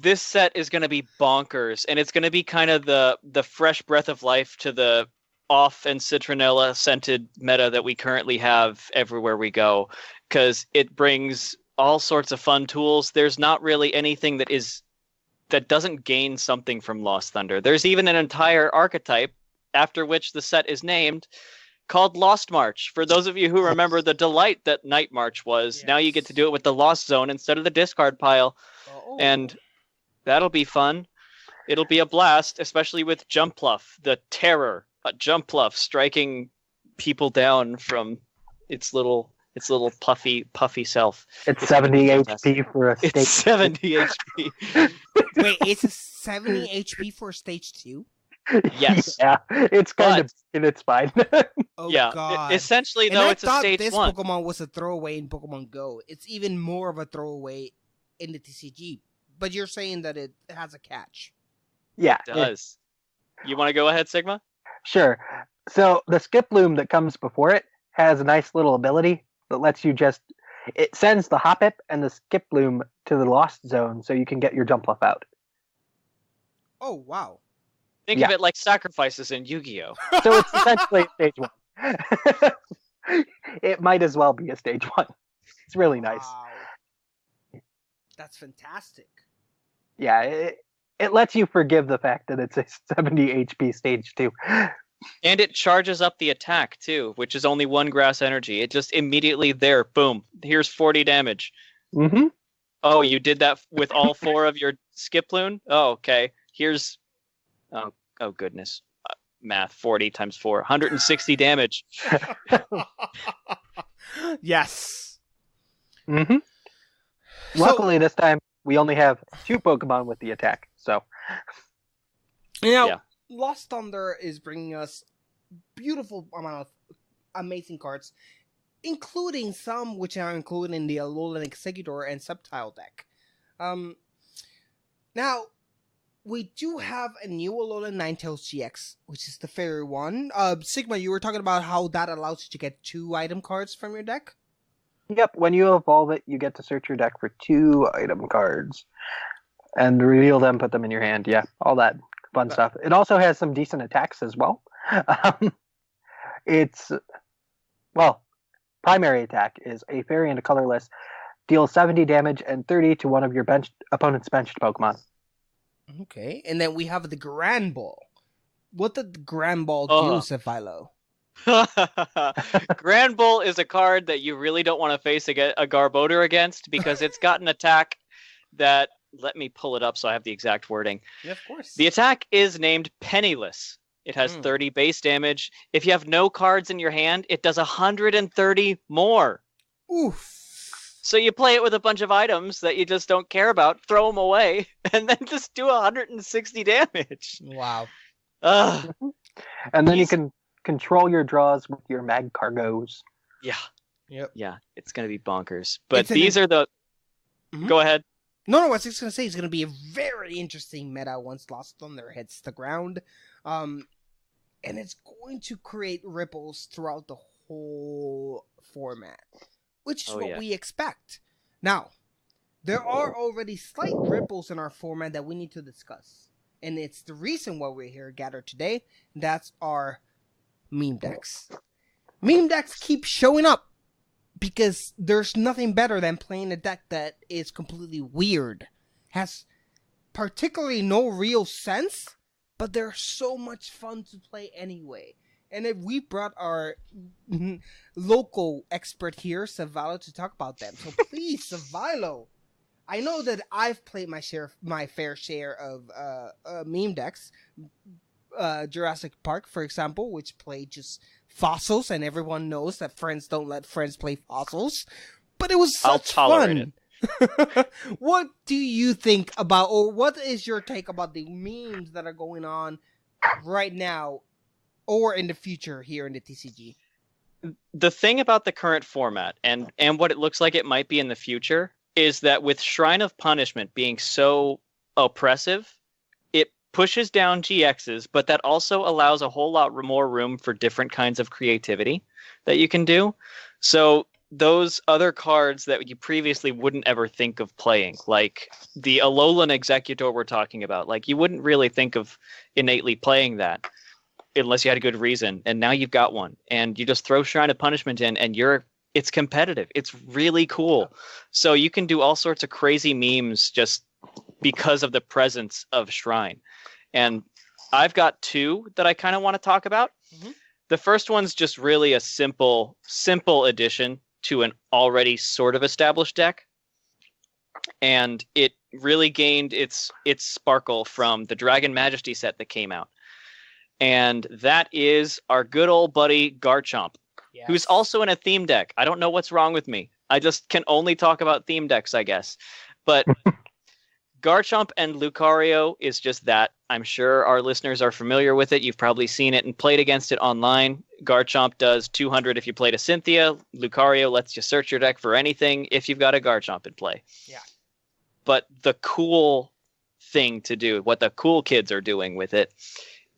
this set is going to be bonkers, and it's going to be kind of the fresh breath of life to the off and citronella scented meta that we currently have everywhere we go, because it brings all sorts of fun tools. There's not really anything that doesn't gain something from Lost Thunder. There's even an entire archetype after which the set is named, called Lost March. For those of you who remember the delight that Night March was, now you get to do it with the Lost Zone instead of the discard pile. And that'll be fun. It'll be a blast, especially with Jumpluff, the terror. Jumpluff striking people down from its little puffy self. It's 70 HP for a stage. It's 70 HP. Wait, it's 70 HP for stage 2? Yes. Yeah, it's kind of and it's fine. Oh yeah, god. Essentially, though, it's a stage 1. I thought this Pokemon was a throwaway in Pokemon Go. It's even more of a throwaway in the TCG. But you're saying that it has a catch. Yeah. It does. You want to go ahead, Sigma? Sure. So the Skip Loom that comes before it has a nice little ability that lets you it sends the Hoppip and the Skip Loom to the Lost Zone so you can get your Jumpluff out. Oh, wow. Think of it like sacrifices in Yu-Gi-Oh! So it's essentially a stage 1. It might as well be a stage 1. It's really nice. Wow. That's fantastic. Yeah, it lets you forgive the fact that it's a 70 HP stage 2. And it charges up the attack, too, which is only 1 grass energy. It just immediately there, boom, here's 40 damage. Mm-hmm. Oh, you did that with all 4 of your Skiploon? Oh, okay. Here's... Oh goodness. Math, 40 times 4. 160 damage. Yes. Mm-hmm. Luckily, this time, we only have 2 Pokemon with the attack, so... Now, Lost Thunder is bringing us beautiful amount of amazing cards, including some which are included in the Alolan Executor and Subtile deck. Now, we do have a new Alolan Ninetales GX, which is the fairy one. Sigma, you were talking about how that allows you to get 2 item cards from your deck? Yep, when you evolve it, you get to search your deck for 2 item cards. And reveal them, put them in your hand. Yeah, all that fun stuff. It also has some decent attacks as well. Primary attack is a fairy and a colorless. Deals 70 damage and 30 to one of your opponent's benched Pokemon. Okay, and then we have the Grand Ball. What did Grand Ball do, Oh. Cephalo? Grand Bull is a card that you really don't want to face a Garbodor against because it's got an attack that, let me pull it up so I have the exact wording. Yeah, of course. The attack is named Penniless. It has 30 base damage. If you have no cards in your hand, it does 130 more. Oof. So you play it with a bunch of items that you just don't care about, throw them away, and then just do 160 damage. Wow. Ugh. And then you can control your draws with your mag cargos. Yeah. Yep. Yeah, it's going to be bonkers. But It's these are the... Mhm. Go ahead. No, I was just going to say it's going to be a very interesting meta once Lost Thunder hits the ground. And it's going to create ripples throughout the whole format, which is what we expect. Now, there are already slight ripples in our format that we need to discuss. And it's the reason why we're here gathered today. That's our meme decks. Meme decks keep showing up because there's nothing better than playing a deck that is completely weird. Has particularly no real sense, but they're so much fun to play anyway. And if we brought our local expert here, Savalo, to talk about them. So please, Savalo. I know that I've played my fair share of meme decks. Jurassic Park, for example, which played just fossils, and everyone knows that friends don't let friends play fossils. But it was such fun. What do you think about, or what is your take about the memes that are going on right now or in the future here in the TCG? The thing about the current format and what it looks like it might be in the future is that with Shrine of Punishment being so oppressive, it pushes down GXs, but that also allows a whole lot more room for different kinds of creativity that you can do. So those other cards that you previously wouldn't ever think of playing, like the Alolan Executor we're talking about, like you wouldn't really think of innately playing that unless you had a good reason. And now you've got one, and you just throw Shrine of Punishment in, and it's competitive. It's really cool. So you can do all sorts of crazy memes just because of the presence of Shrine. And I've got two that I kind of want to talk about. Mm-hmm. The first one's just really a simple addition to an already sort of established deck. And it really gained its sparkle from the Dragon Majesty set that came out. And that is our good old buddy Garchomp, who's also in a theme deck. I don't know what's wrong with me. I just can only talk about theme decks, I guess. But Garchomp and Lucario is just that. I'm sure our listeners are familiar with it. You've probably seen it and played against it online. Garchomp does 200 if you played a Cynthia. Lucario lets you search your deck for anything if you've got a Garchomp in play. Yeah. But the cool thing to do, what the cool kids are doing with it,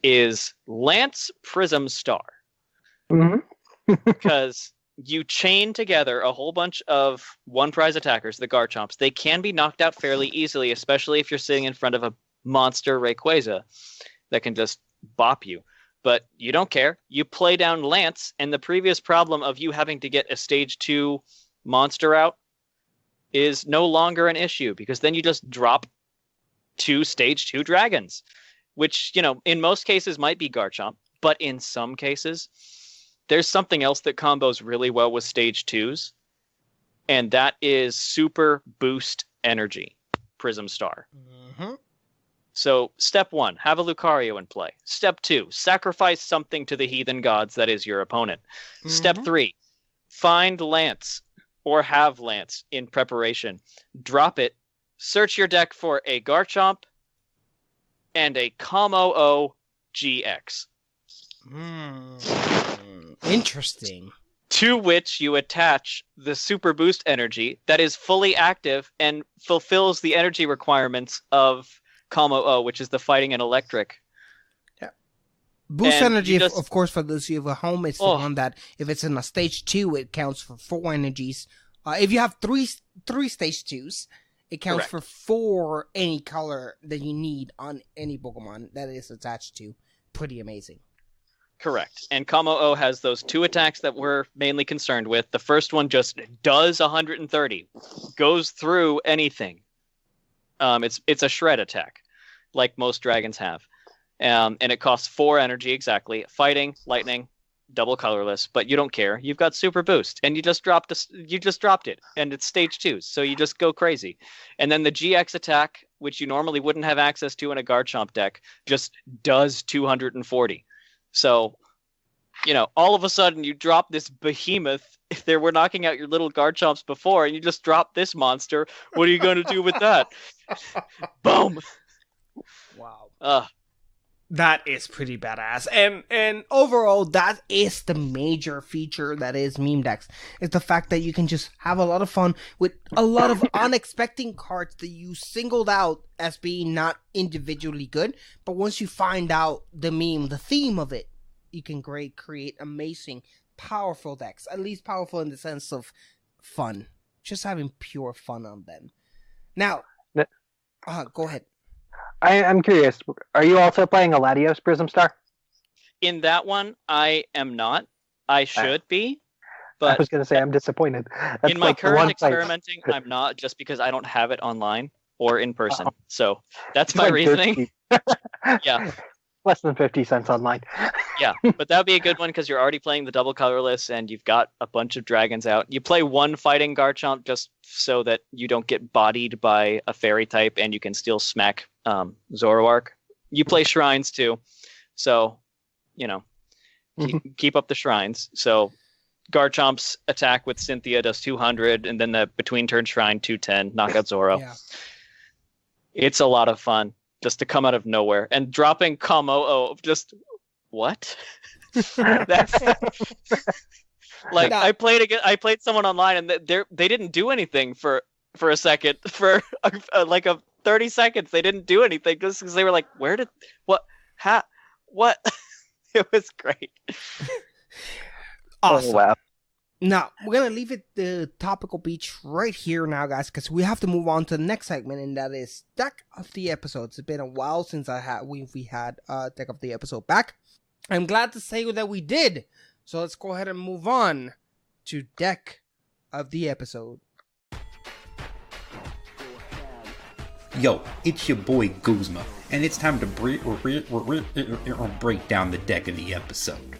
is Lance Prism Star. Mm-hmm. Because you chain together a whole bunch of one-prize attackers, the Garchomps. They can be knocked out fairly easily, especially if you're sitting in front of a monster Rayquaza that can just bop you. But you don't care. You play down Lance, and the previous problem of you having to get a Stage 2 monster out is no longer an issue, because then you just drop 2 Stage 2 dragons, which, in most cases might be Garchomp, but in some cases, there's something else that combos really well with Stage 2s, and that is Super Boost Energy, Prism Star. Mm-hmm. So, step 1, have a Lucario in play. Step 2, sacrifice something to the heathen gods that is your opponent. Mm-hmm. Step 3, find Lance, or have Lance in preparation. Drop it, search your deck for a Garchomp, and a Como-O GX. Interesting. To which you attach the Super Boost Energy that is fully active and fulfills the energy requirements of Como-O, which is the fighting and electric. Yeah. Boost Energy, of course, for those of you at home, it's the one that, if it's in a Stage 2, it counts for 4 energies. If you have three Stage 2s, it counts for 4 any color that you need on any Pokemon that is attached to. Pretty amazing. Correct. And Como-O has those 2 attacks that we're mainly concerned with. The first one just does 130. Goes through anything. It's a shred attack, like most dragons have. And it costs 4 energy exactly. Fighting, lightning, double colorless, but you don't care. You've got super boost, and you just dropped it, and it's stage 2, so you just go crazy. And then the GX attack, which you normally wouldn't have access to in a Garchomp deck, just does 240. So, all of a sudden you drop this behemoth. If they were knocking out your little Garchomps before, and you just drop this monster, what are you going to do with that? Boom! Wow. That is pretty badass. And overall, that is the major feature that is meme decks. Is the fact that you can just have a lot of fun with a lot of unexpected cards that you singled out as being not individually good. But once you find out the meme, the theme of it, you can create amazing, powerful decks. At least powerful in the sense of fun. Just having pure fun on them. Now, go ahead. I'm curious. Are you also playing a Latios Prism Star? In that one, I am not. I should be. But I was going to say I'm disappointed. That's in my like the current one place. experimenting, I'm not, just because I don't have it online or in person. Oh. So that's It's my like reasoning. dirt Yeah. Less than 50 cents online. Yeah, but that would be a good one because you're already playing the double colorless and you've got a bunch of dragons out. You play one fighting Garchomp just so that you don't get bodied by a fairy type and you can still smack Zoroark. You play shrines too, so keep up the shrines. So Garchomp's attack with Cynthia does 200, and then the between turn shrine 210, knock out Zoro. Yeah. It's a lot of fun just to come out of nowhere and dropping Komo-o. Just what? That's like Nah. I played someone online and they didn't do anything for a second, for like a 30 seconds. They didn't do anything just because they were like, what? It was great. Awesome. Oh, wow. Now, we're going to leave it the topical beach right here now, guys, because we have to move on to the next segment, and that is Deck of the Episode. It's been a while since we had Deck of the Episode back. I'm glad to say that we did. So let's go ahead and move on to Deck of the Episode. Yo, it's your boy Guzma, and it's time to break down the deck of the episode.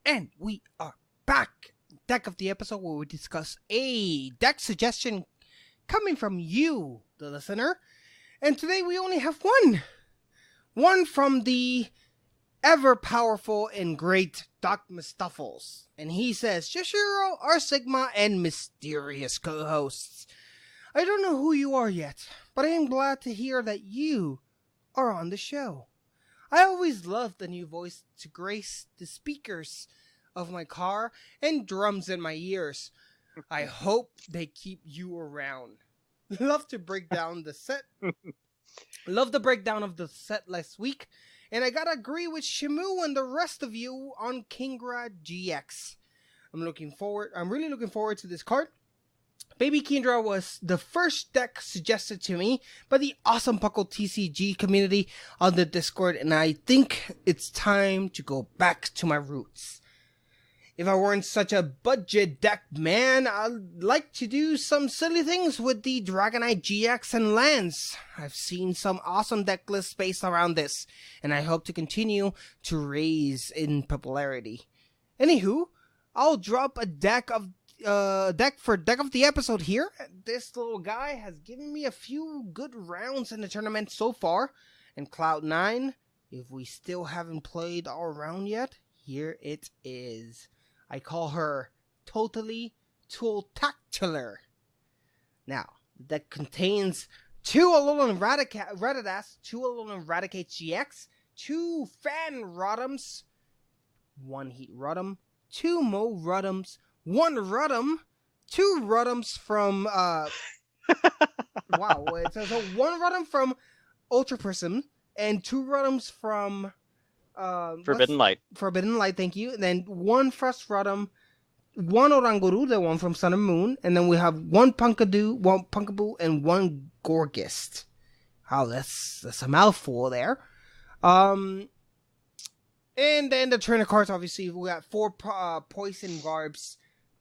And we are back. Deck of the Episode, where we discuss a deck suggestion coming from you, the listener. And today we only have one. One from the ever-powerful and great Doc Mustaffles. And he says, Yoshiro, R Sigma, and mysterious co-hosts. I don't know who you are yet, but I am glad to hear that you are on the show. I always loved the new voice to grace the speakers of my car and drums in my ears. I hope they keep you around. Love the breakdown of the set last week, and I gotta agree with Shimu and the rest of you on Kingra GX. I'm really looking forward to this card. Baby Kindra was the first deck suggested to me by the awesome Puckle TCG community on the Discord, and I think it's time to go back to my roots. If I weren't such a budget deck man, I'd like to do some silly things with the Dragonite GX and lands. I've seen some awesome deck lists based around this, and I hope to continue to raise in popularity. Anywho, I'll drop a deck of the Episode here. This little guy has given me a few good rounds in the tournament so far. And Cloud9, if we still haven't played our round yet, here it is. I call her Totally Tooltactular. Now, the deck contains 2 Alolan Rattatas, 2 Alolan Raticate GX, 2 Fan Rotoms, 1 Heat Rotom, 2 Mo Rotoms, 1 Rotom, 2 Rotoms from, wow, so 1 Rotom from Ultra Prism, and 2 Rotoms from, Forbidden Light. Forbidden Light, thank you. And then 1 Frost Rotom, 1 Oranguru, the one from Sun and Moon, and then we have 1 Punkaboo, 1 Punkaboo, and 1 Gorgist. Wow, that's a mouthful there. And then the trainer cards, obviously, we got 4 Poison Garbs,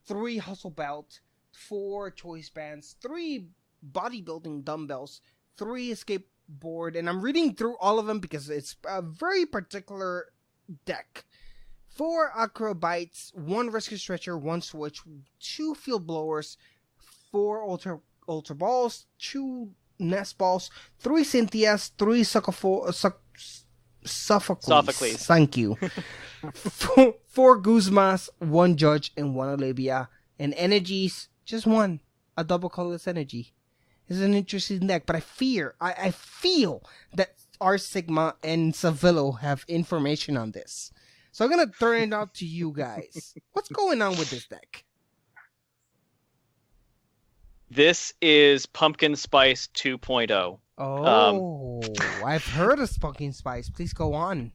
3 Hustle Belt, 4 Choice Bands, 3 Bodybuilding Dumbbells, 3 escape board, and I'm reading through all of them because it's a very particular deck. 4 acrobites, 1 rescue stretcher, 1 switch, 2 field blowers, 4 ultra balls, 2 nest balls, 3 Cynthias, 3 Sophocles. Thank you. 4 Guzmas, 1 Judge, and 1 Olivia. And energies, just 1. A double colorless energy. It's an interesting deck, but I feel that R Sigma and Savillo have information on this. So I'm going to turn it out to you guys. What's going on with this deck? This is Pumpkin Spice 2.0. Oh, I've heard of Pumpkin Spice. Please go on.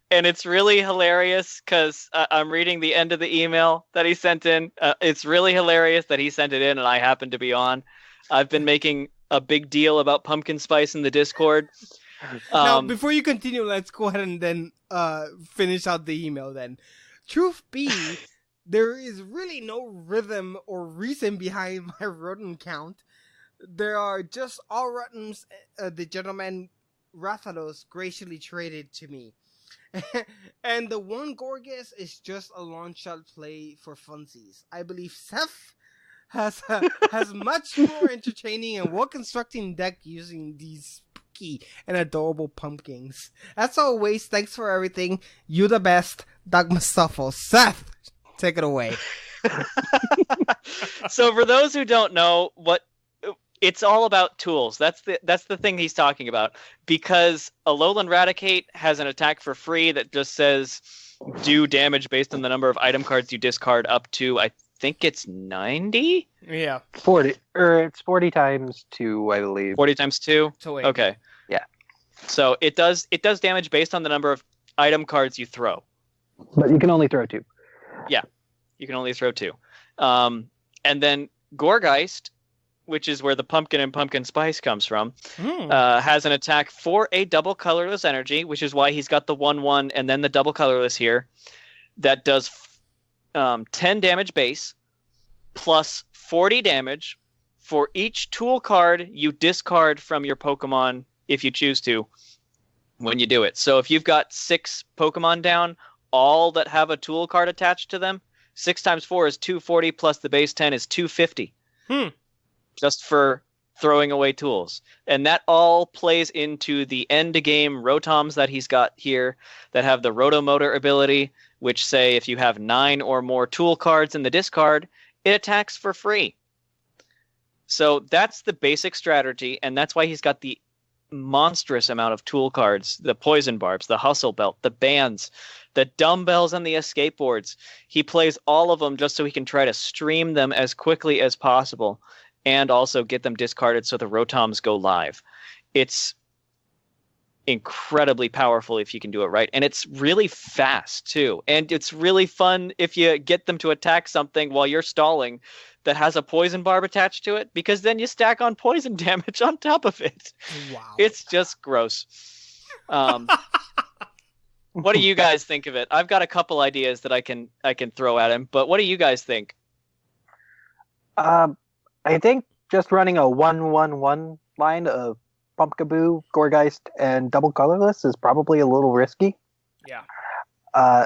And it's really hilarious because I'm reading the end of the email that he sent in. It's really hilarious that he sent it in and I happen to be on. I've been making a big deal about Pumpkin Spice in the Discord. Now, before you continue, let's go ahead and then finish out the email then. Truth be, there is really no rhythm or reason behind my Rotom count. There are just all Rotoms the gentleman Rathalos graciously traded to me. And the 1 Gorgas is just a long shot play for funsies. I believe Seth has much more entertaining and well-constructing deck using these spooky and adorable pumpkins. As always, thanks for everything. You the best, Doug Mustafa. Seth, take it away. So for those who don't know, it's all about tools. That's the thing he's talking about. Because Alolan Raticate has an attack for free that just says do damage based on the number of item cards you discard up to, I think it's 90? Yeah. 40. It's 40 times 2, I believe. 40 times 2? So wait. Okay. Yeah. So it does damage based on the number of item cards you throw. But you can only throw 2. Yeah. You can only throw 2. And then Gorgeist, which is where the pumpkin and pumpkin spice comes from, has an attack for a double colorless energy, which is why he's got the 1/1 and then the double colorless here. That does 10 damage base plus 40 damage for each tool card you discard from your Pokemon if you choose to when you do it. So if you've got 6 Pokemon down, all that have a tool card attached to them, 6 times 4 is 240 plus the base 10 is 250. Just for throwing away tools. And that all plays into the end-game Rotoms that he's got here that have the Rotomotor ability, which say if you have 9 or more tool cards in the discard, it attacks for free. So that's the basic strategy, and that's why he's got the monstrous amount of tool cards, the Poison Barbs, the Hustle Belt, the Bands, the Dumbbells, and the Escape Boards. He plays all of them just so he can try to stream them as quickly as possible and also get them discarded so the Rotoms go live. It's incredibly powerful if you can do it right. And it's really fast, too. And it's really fun if you get them to attack something while you're stalling that has a Poison Barb attached to it, because then you stack on poison damage on top of it. Wow. It's just gross. What do you guys think of it? I've got a couple ideas that I can throw at him, but what do you guys think? I think just running a 1/1/1 line of Pumpkaboo, Gorgeist, and double colorless is probably a little risky. Yeah.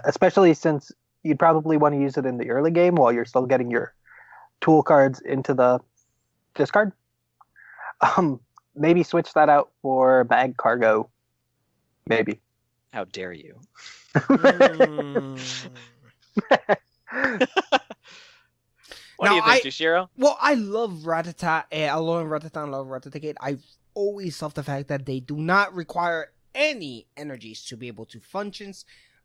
Especially since you'd probably want to use it in the early game while you're still getting your tool cards into the discard. Maybe switch that out for bag cargo. Maybe. How dare you? What do you think, Jushiro? Well, I love Rattata. Alolan Rattata and Alolan Rattata. I always love the fact that they do not require any energies to be able to function.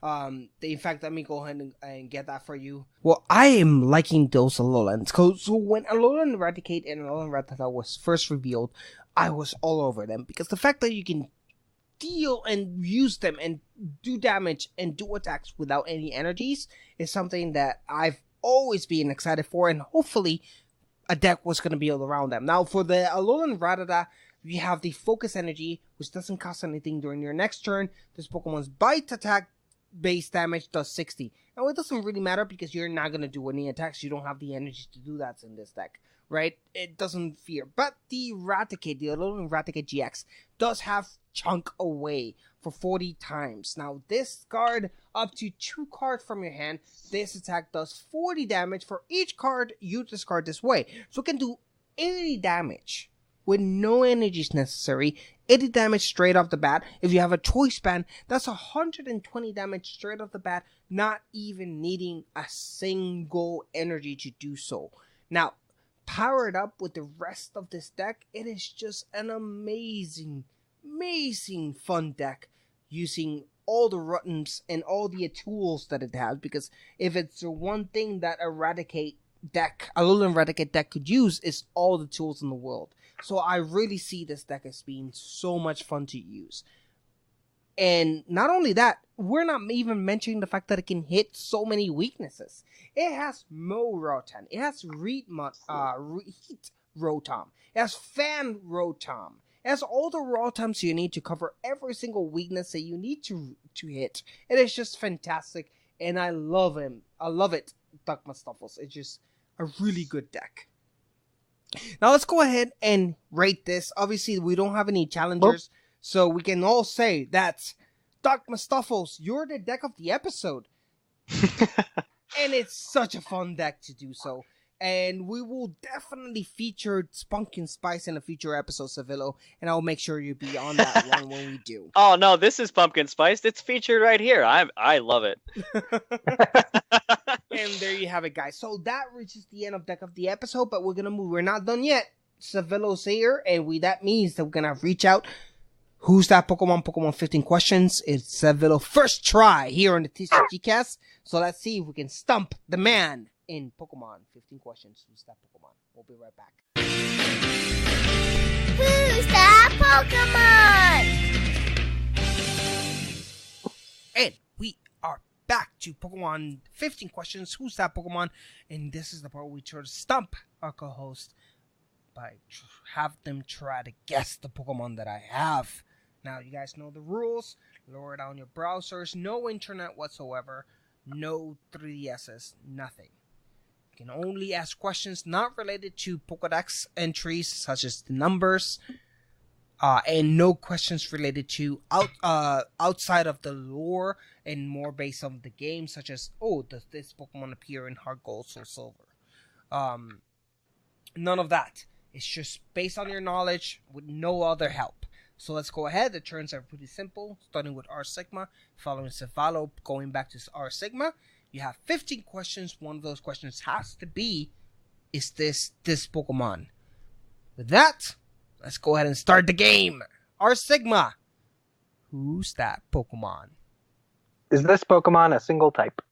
In fact, let me go ahead and get that for you. Well, I am liking those Alolans. So when Alolan Raticate and Alolan Rattata was first revealed, I was all over them. Because the fact that you can deal and use them and do damage and do attacks without any energies is something that I've always been excited for, and hopefully a deck was going to build around them. Now, for the Alolan Rattata, we have the Focus Energy, which doesn't cost anything during your next turn. This Pokemon's Bite attack base damage does 60. Now, it doesn't really matter because you're not going to do any attacks. You don't have the energy to do that in this deck, right? It doesn't fear. But the Raticate, the Alolan Raticate GX, does have Chunk Away for 40 times. Now, this card, up to 2 cards from your hand, this attack does 40 damage for each card you discard this way. So it can do 80 damage with no energies necessary. 80 damage straight off the bat. If you have a choice band, that's 120 damage straight off the bat, not even needing a single energy to do so. Now, powered up with the rest of this deck, it is just an amazing fun deck using all the buttons and all the tools that it has, because if it's the one thing that Alolan Raticate deck could use, is all the tools in the world. So I really see this deck as being so much fun to use. And not only that, we're not even mentioning the fact that it can hit so many weaknesses. It has Mo Rotom, it has Heat Rotom, it has Fan Rotom. It has all the Rotoms you need to cover every single weakness that you need to hit. It is just fantastic, and I love him. I love it, Duckmustaffles. It's just a really good deck. Now let's go ahead and rate this. Obviously, we don't have any challengers, so we can all say that Duckmustaffles, you're the deck of the episode. And it's such a fun deck to do so. And we will definitely feature Pumpkin Spice in a future episode, Savillo, and I'll make sure you be on that one when we do. Oh no, this is Pumpkin Spice. It's featured right here. I love it. And there you have it, guys. So that reaches the end of Deck of the Episode, but we're gonna move. We're not done yet. Savillo's here, and that means that we're gonna reach out. Who's that Pokemon 15 questions. It's Savillo's first try here on the TCGcast. So let's see if we can stump the man in Pokemon 15 questions. Who's that Pokemon? We'll be right back. Who's that Pokemon? And we are back to Pokemon 15 questions. Who's that Pokemon? And this is the part where we try to stump our co-host by have them try to guess the Pokemon that I have. Now, you guys know the rules. Lower down your browsers. No internet whatsoever. No 3DSs. Nothing. You can only ask questions not related to Pokedex entries, such as the numbers, and no questions related to outside of the lore and more based on the game, such as, does this Pokemon appear in Heart Gold, Soul Silver? None of that. It's just based on your knowledge with no other help. So let's go ahead. The turns are pretty simple, starting with R Sigma, following Savallo, going back to R Sigma. You have 15 questions. One of those questions has to be, is this Pokemon? With that, let's go ahead and start the game. R Sigma, who's that Pokemon? Is this Pokemon a single type?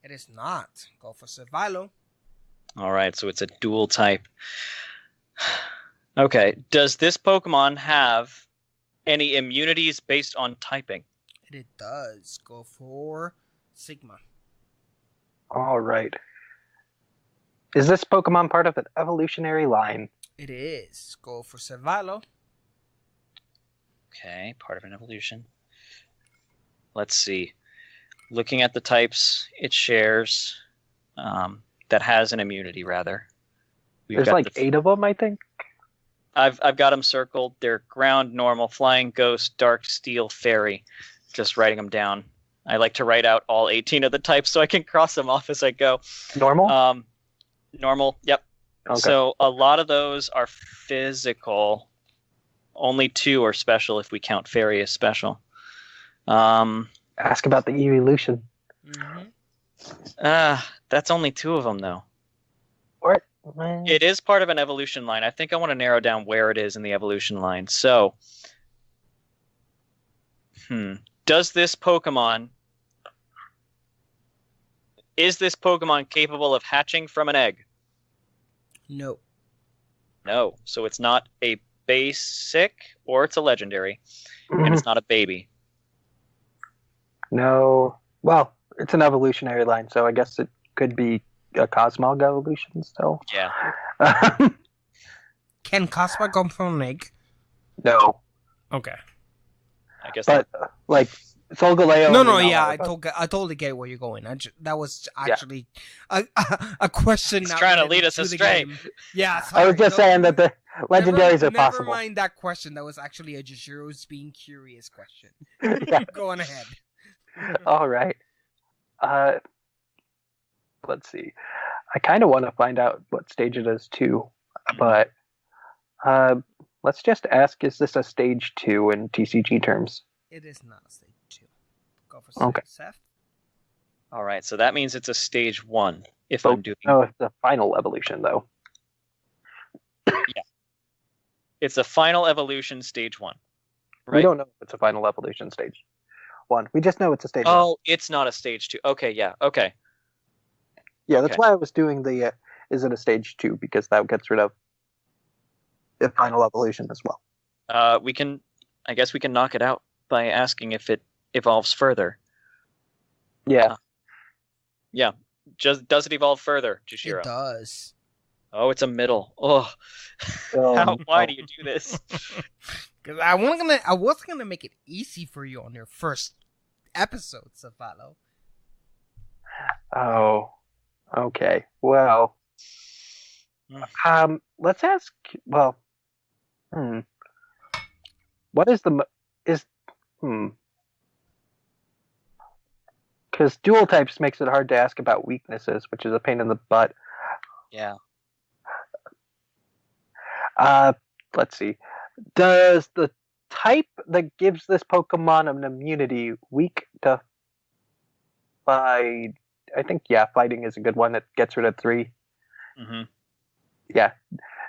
It is not. Go for Savallo. All right, so it's a dual type. Okay, does this Pokemon have any immunities based on typing? It does. Go for Sigma. All right. Is this Pokemon part of an evolutionary line? It is. Go for Savallo. Okay, part of an evolution. Let's see. Looking at the types it shares, that has an immunity, rather. There's like 8 of them, I think. I've got them circled. They're ground, normal, flying, ghost, dark, steel, fairy. Just writing them down. I like to write out all 18 of the types so I can cross them off as I go. Normal? Normal, yep. Okay. So a lot of those are physical. Only 2 are special if we count fairy as special. Ask about the evolution. That's only 2 of them, though. What? It is part of an evolution line. I think I want to narrow down where it is in the evolution line. So, is this Pokemon capable of hatching from an egg? No. No. So it's not a basic, or it's a legendary, and it's not a baby. No. Well, it's an evolutionary line, so I guess it could be a Cosmog evolution still. Yeah. Can Cosmog come from an egg? No. Okay. I guess. But like Solgaleo. No, only no, know yeah, all I about. totally get where you're going. That was actually a question. It's not trying to related lead us to the astray. game. Yeah, I was sorry. just saying that the legendaries are Never possible. mind that question. That was actually a Jashiro's being curious question. Yeah. Go on ahead. All right. Let's see. I kind of want to find out what stage it is too, but let's just ask: is this a stage 2 in TCG terms? It is not a stage 2. Go for Okay. Seth. All right, so that means it's a stage 1 if Oh, I'm doing. no, it's the final evolution though. It's a final evolution stage 1. We Right? don't know if it's a final evolution stage 1. We just know it's a stage 1. Oh, it's not a stage 2. Okay, yeah, okay. Yeah, that's okay. why I was doing the is it a stage 2, because that gets rid of the final evolution as well. I guess we can knock it out by asking if it evolves further. Yeah. Yeah. Does it evolve further, Jushiro? It does. Oh, it's a middle. Oh, why do you do this? Because I wasn't gonna make it easy for you on your first episode, Safalo. Oh. Okay. Well. Let's ask. Well. What is because dual types makes it hard to ask about weaknesses, which is a pain in the butt. Yeah. Let's see. Does the type that gives this Pokemon an immunity weak to fight? I think, fighting is a good one. It gets rid of 3. Mm-hmm. Yeah.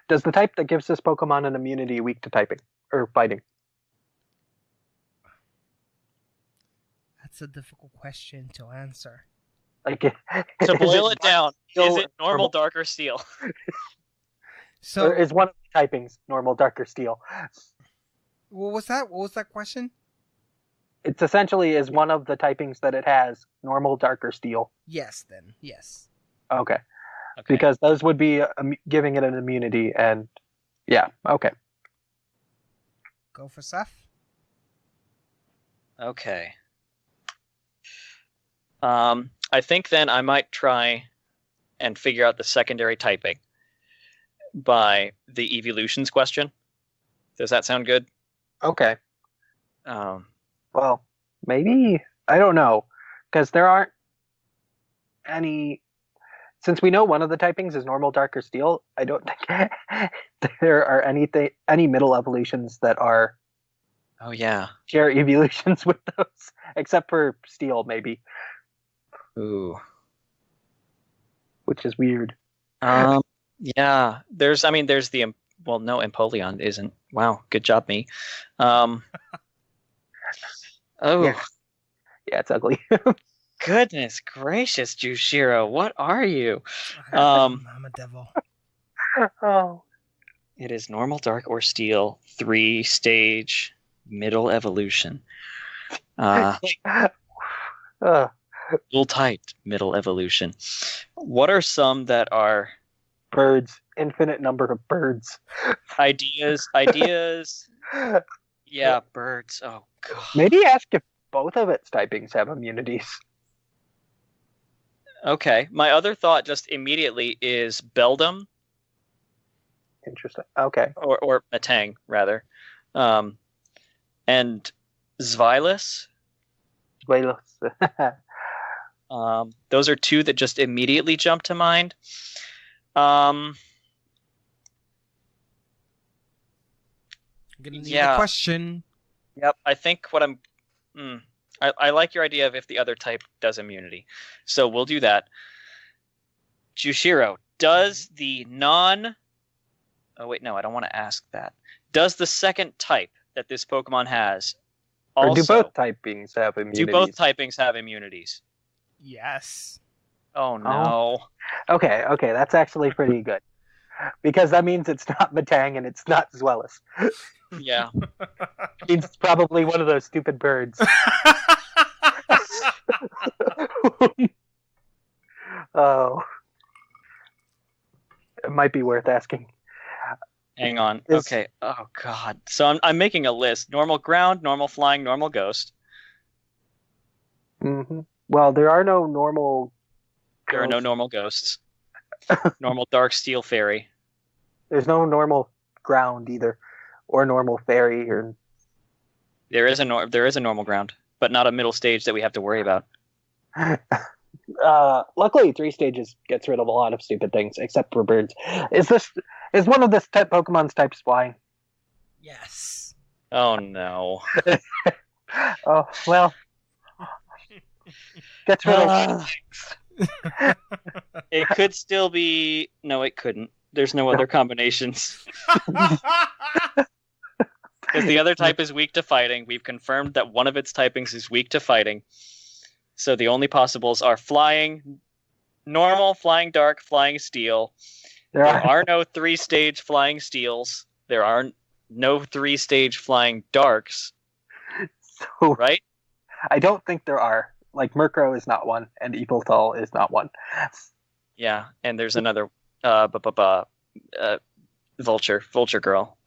Does the type that gives this Pokemon an immunity weak to typing or fighting? That's a difficult question to answer. Like, To boil it down, steel is it normal, normal? dark, or steel? So, Or is one of the typings normal, dark, or steel? what was that? What was that question? It's essentially is one of the typings that it has normal, dark, or steel. Yes, then. Yes. Okay. Okay. Because those would be giving it an immunity, and okay. Go for Seth. Okay. I think then I might try and figure out the secondary typing by the evolutions question. Does that sound good? Okay. Um, Well, maybe, I don't know, because there aren't any. Since we know one of the typings is normal, dark, or steel, I don't think there are any middle evolutions that are oh yeah. share evolutions with those, except for steel, maybe, Ooh. which is weird. Yeah. There's the no, Empoleon isn't. Wow. Good job, me. Oh. Yeah, it's ugly. Goodness gracious, Jushiro, what are you? I'm a devil. Oh. It is normal, dark, or steel, 3-stage middle evolution. Dual typed middle evolution. What are some that are Birds. Infinite number of birds. ideas? Yeah, birds. Oh god. Maybe ask if both of its typings have immunities. Okay. My other thought just immediately is Beldum Interesting. Okay. or Metang rather. And Zvylus. Wait, Those are 2 that just immediately jump to mind. I'm gonna need a question. Yep, I think what I'm. I like your idea of if the other type does immunity, so we'll do that. Jushiro, does the non? Oh wait, no, I don't want to ask that. Does the second type that this Pokemon has also? Or do both typings have immunities? Do both typings have immunities? Yes. Oh no. Okay, that's actually pretty good. Because that means it's not Metang and it's not Zweilous. Yeah. It's probably one of those stupid birds. Oh. It might be worth asking. Hang on. Is- Okay. Oh god. So I'm making a list: normal ground, normal flying, normal ghost. Well, there are no normal. There are no ghosts. normal ghosts. Normal dark steel fairy. There's no normal ground either, or normal fairy, or There is a normal ground, but not a middle stage that we have to worry about. luckily 3 stages gets rid of a lot of stupid things, except for birds. Is one of this type Pokemon's types flying? Yes. Oh no. Oh well, gets rid of. It could still be. No, it couldn't. There's no other combinations. Because the other type is weak to fighting. We've confirmed that one of its typings is weak to fighting. So the only possibles are flying normal, flying dark, flying steel. There are no 3-stage flying steels. There are no 3-stage flying darks. So, right? I don't think there are. Like, Murkrow is not one, and P.U.C.L is not one. Yeah, and there's another Vulture girl.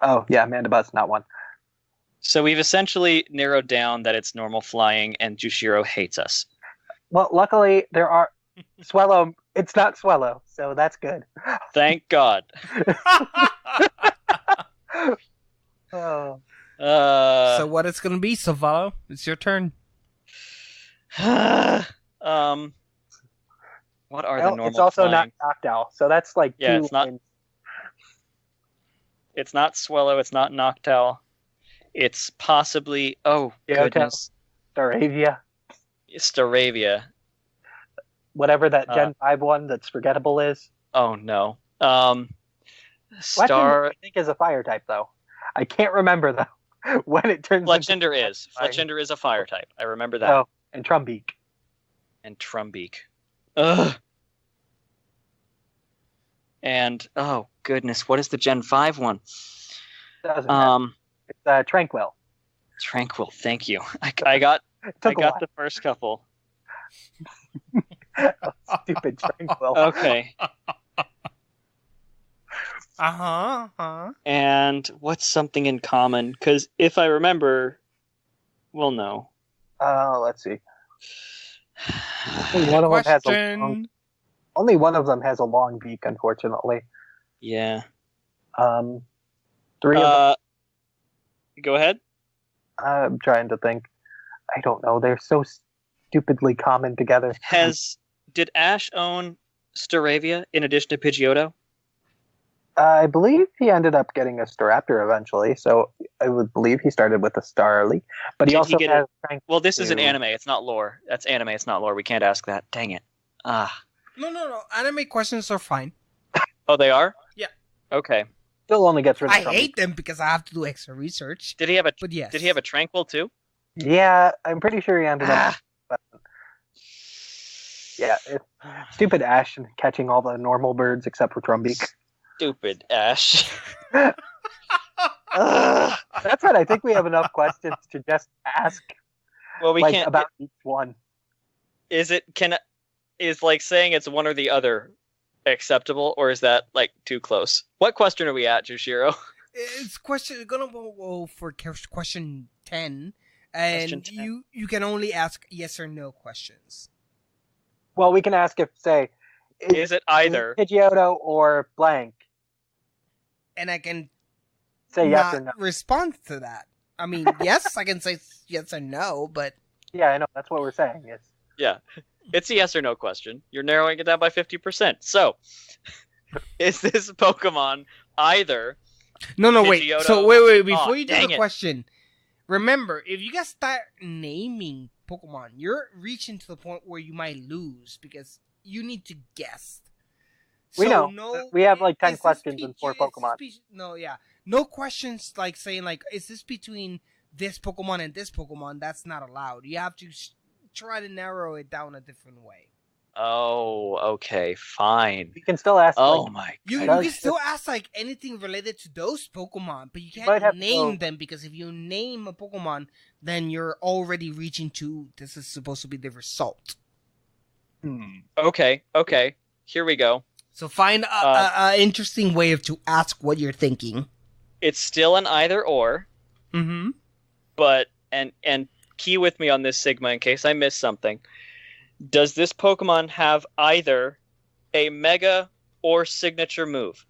Oh, yeah, Mandibuz's not one. So we've essentially narrowed down that it's normal flying, and Jushiro hates us. Well, luckily, there are... Swellow... It's not Swellow, so that's good. Thank God. Oh. So what it's going to be, Savalo? It's your turn. What are the normal It's also flying? not Noctowl, so that's like Yeah, two it's not. lines. It's not Swellow. It's not Noctowl. It's possibly. Oh Yoto. goodness, Staravia. Staravia. Whatever that Gen 5 one that's forgettable is. Oh no. Fletchender, I think, is a fire type, though. I can't remember, though, when it turns Fletchender is. Fletchender is a fire type. I remember that. Oh, and Trumbeak. And Trumbeak. Ugh. And oh goodness, what is the Gen 5 one? Doesn't matter. It's Tranquil. Tranquil, thank you. I got the first couple. Stupid Tranquil. Okay. And what's something in common? Because if I remember, well, no. Let's see. Only one of them has a long beak, unfortunately. Yeah. 3 of them. Go ahead. I'm trying to think. I don't know. They're so stupidly common together. Did Ash own Staravia in addition to Pidgeotto? I believe he ended up getting a Staraptor eventually, so I would believe he started with a Starly. But he also has... Well, this is an anime. It's not lore. That's anime. It's not lore. We can't ask that. Dang it. No. Anime questions are fine. Oh, they are? Yeah. Okay. Still only gets rid of I hate them because I have to do extra research. Did he have a? But yes. Did he have a Tranquil too? Yeah, I'm pretty sure he ended up. But yeah, stupid Ash catching all the normal birds except for Trumbeak. Stupid Ash. That's right. I think we have enough questions to just ask. Well, we can't about each one. Is like saying it's one or the other acceptable, or is that like too close? What question are we at, Jushiro? It's gonna go for question 10, and Question 10. you can only ask yes or no questions. Well, we can ask if, say, is it either Pidgeotto or blank, and I can say yes or no. Respond to that. I mean, yes, I can say yes or no, but yeah, I know that's what we're saying. Yes. Yeah, it's a yes or no question. You're narrowing it down by 50%. So, is this Pokemon either? No, wait. Pidgeotto? So wait. Before you do dang the it. question, remember, if you guys start naming Pokemon, you're reaching to the point where you might lose because you need to guess. We So know. We have like 10 questions and 4 Pokemon. No questions like saying like, is this between this Pokemon and this Pokemon? That's not allowed. You have to try to narrow it down a different way. Oh, okay, fine. You can still ask. Oh like, my You god. can still ask like anything related to those Pokemon, but you might can't have to name go- them because if you name a Pokemon, then you're already reaching to this is supposed to be the result. Okay. Here we go. So find a interesting way to ask what you're thinking. It's still an either or, Mm-hmm. but and key with me on this, Sigma, in case I missed something. Does this Pokemon have either a Mega or signature move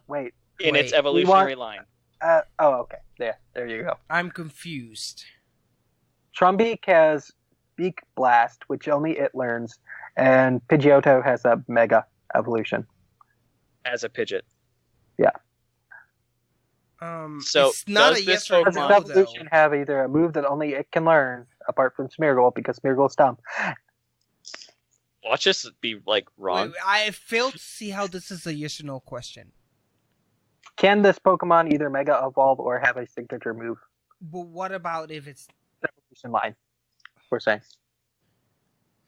Wait. in its Wait. evolutionary line? Okay. There you go. I'm confused. Trumbeak has Beak Blast, which only it learns, and Pidgeotto has a Mega evolution. As a Pidgeot. Yeah. So, it's not does a this yes or Does Pokemon- no, its evolution though. have either a move that only it can learn, apart from Smeargle, because Smeargle's dumb? Watch this be, like, wrong. Wait, I failed to see how this is a yes or no question. Can this Pokemon either Mega Evolve or have a signature move? But what about if it's Evolution line, we're saying.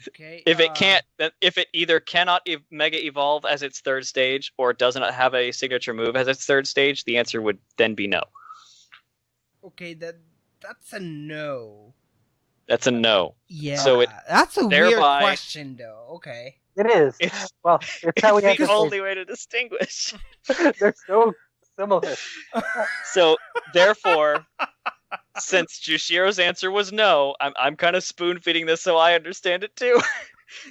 okay? If it either cannot Mega Evolve as its third stage or does not have a signature move as its third stage, the answer would then be no. Okay, that's a no. That's a no. Yeah, So that's a weird thereby- question, though. Okay. It is. It's, Well, it's how we have it's the to only way to distinguish. They're so similar. So, therefore, since Jushiro's answer was no, I'm kind of spoon-feeding this so I understand it too.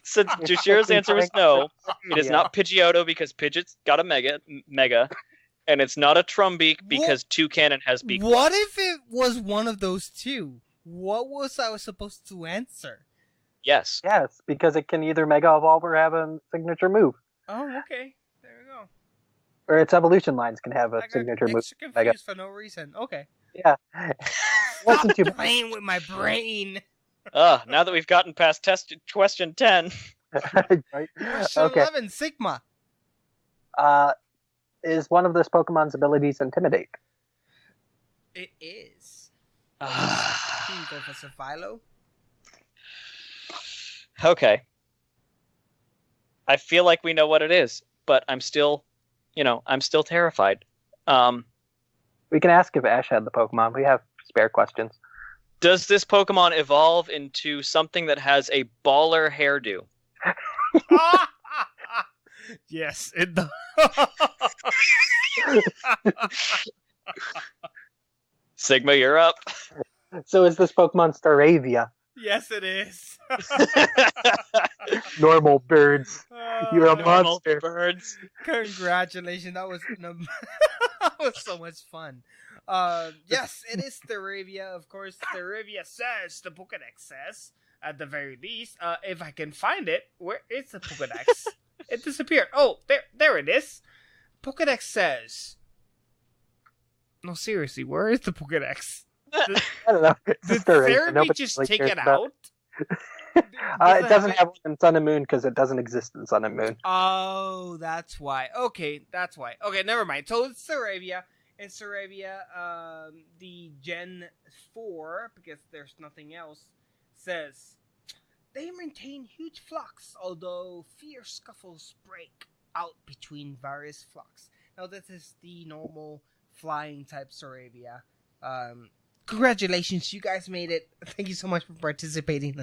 Since Jushiro's answer was no, it is not Pidgeotto because Pidgeot's got a Mega, and it's not a Trumbeak because Toucannon has Beak What Blast. if it was one of those two? What was I supposed to answer? Yes. Yes, because it can either Mega Evolve or have a signature move. Oh, okay. There we go. Or its evolution lines can have a I got signature move. extra confused for no reason. Okay. Yeah. Wasn't too Stop playing with my brain. Now that we've gotten past question 10, right? Question Okay. 11, Sigma. Is one of this Pokemon's abilities Intimidate? It is. Ah. Can you go for Philo? Okay. I feel like we know what it is, but I'm still terrified. We can ask if Ash had the Pokemon. We have spare questions. Does this Pokemon evolve into something that has a baller hairdo? Yes, it does. Sigma, you're up. So is this Pokemon Staravia? Yes, it is. Normal birds. You're a Normal monster. birds. Congratulations, that was that was so much fun. Yes, it is Staravia. Of course, Staravia says the Pokedex says at the very least. If I can find it, where is the Pokedex? It disappeared. Oh, there it is. Pokedex says. No, seriously, where is the Pokedex? I don't know. It's Did Staravia. Therapy Nobody just really take cares it about out? it doesn't have one in Sun and Moon because it doesn't exist in Sun and Moon. Oh, that's why. Okay, that's why. Okay, never mind. So it's Staravia. And Staravia, the Gen 4, because there's nothing else, says they maintain huge flocks, although fierce scuffles break out between various flocks. Now, this is the normal flying type Staravia. Congratulations, you guys made it. Thank you so much for participating.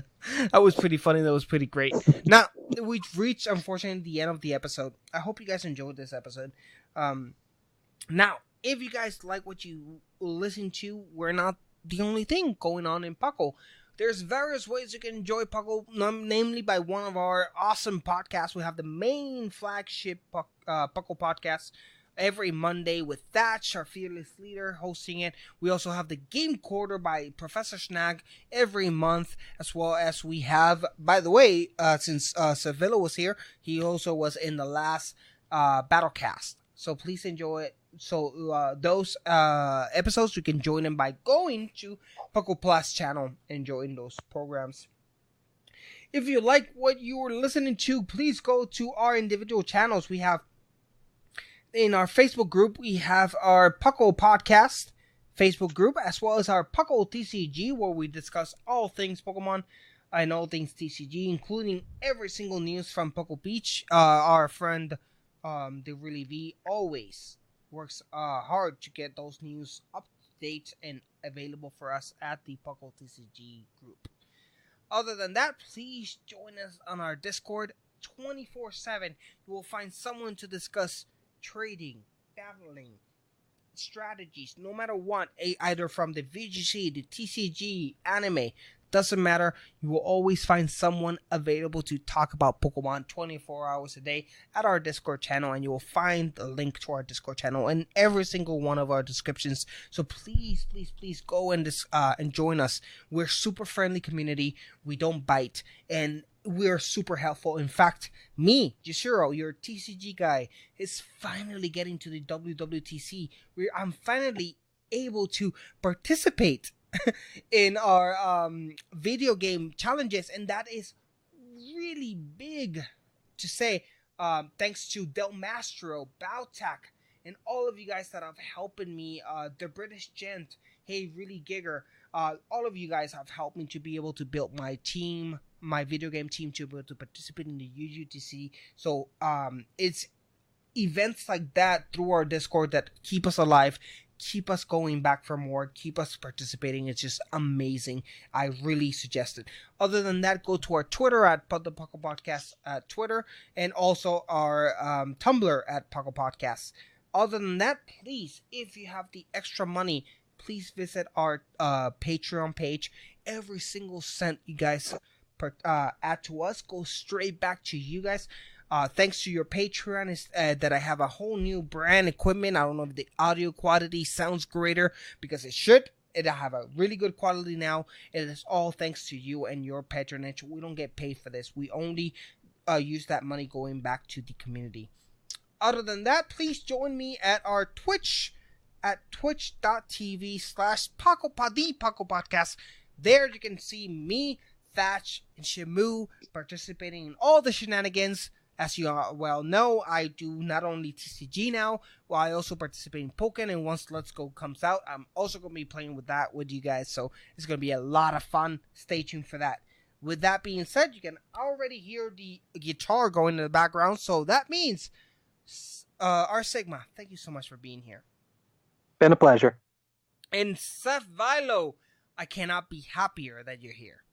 That was pretty funny. That was pretty great. Now, we've reached, unfortunately, the end of the episode. I hope you guys enjoyed this episode. Now, if you guys like what you listen to, we're not the only thing going on in Puckle. There's various ways you can enjoy Puckle, namely by one of our awesome podcasts. We have the main flagship Puckle podcast every Monday with Thatch, our fearless leader, hosting it. We also have the Game Quarter by Professor Snag every month, as well as we have, by the way, since Sevilla was here, he also was in the last Battlecast. So please enjoy it. So those episodes, you can join them by going to Puckle Plus channel and join those programs. If you like what you were listening to, please go to our individual channels. We have in our Facebook group, we have our Puckle Podcast Facebook group, as well as our Puckle TCG, where we discuss all things Pokemon and all things TCG, including every single news from Puckle Beach. Our friend, the Really V, always works hard to get those news up to date and available for us at the Puckle TCG group. Other than that, please join us on our Discord 24/7. You will find someone to discuss trading, battling, strategies, no matter what, either from the VGC, the TCG, anime, doesn't matter. You will always find someone available to talk about Pokemon 24 hours a day at our Discord channel, and you will find the link to our Discord channel in every single one of our descriptions. So please, please, please go and join us. We're super friendly community. We don't bite, and we're super helpful. In fact, me, Jishiro, your TCG guy, is finally getting to the WWTC. I'm finally able to participate in our video game challenges, and that is really big to say. Thanks to Del Mastro, Bowtac, and all of you guys that have helped me, the British Gent, hey, really Gigger, all of you guys have helped me to be able to build my team, my video game team, to be able to participate in the UGTC. So it's events like that through our Discord that keep us alive, keep us going back for more, keep us participating. It's just amazing. I really suggest it. Other than that, go to our Twitter at the Puckle Podcast at Twitter, and also our Tumblr at Puckle Podcasts. Other than that, please, if you have the extra money, please visit our Patreon page. Every single cent you guys add to us goes straight back to you guys. Thanks to your Patreon, is that I have a whole new brand equipment. I don't know if the audio quality sounds greater, because it should. I have a really good quality now. It is all thanks to you and your patronage. We don't get paid for this. We only use that money going back to the community. Other than that, please join me at our Twitch at twitch.tv/Paco Podcast. There you can see me, Thatch, and Shamu participating in all the shenanigans. As you well know, I do not only TCG now, well, I also participate in Pokken, and once Let's Go comes out, I'm also going to be playing with that with you guys, so it's going to be a lot of fun. Stay tuned for that. With that being said, you can already hear the guitar going in the background, so that means, our Sigma, thank you so much for being here. Been a pleasure. And Seth Vilo, I cannot be happier that you're here.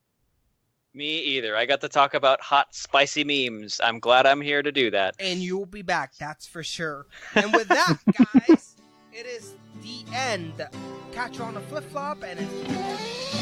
Me either. I got to talk about hot, spicy memes. I'm glad I'm here to do that. And you'll be back, that's for sure. And with that, guys, it is the end. Catch you on a flip-flop, and it's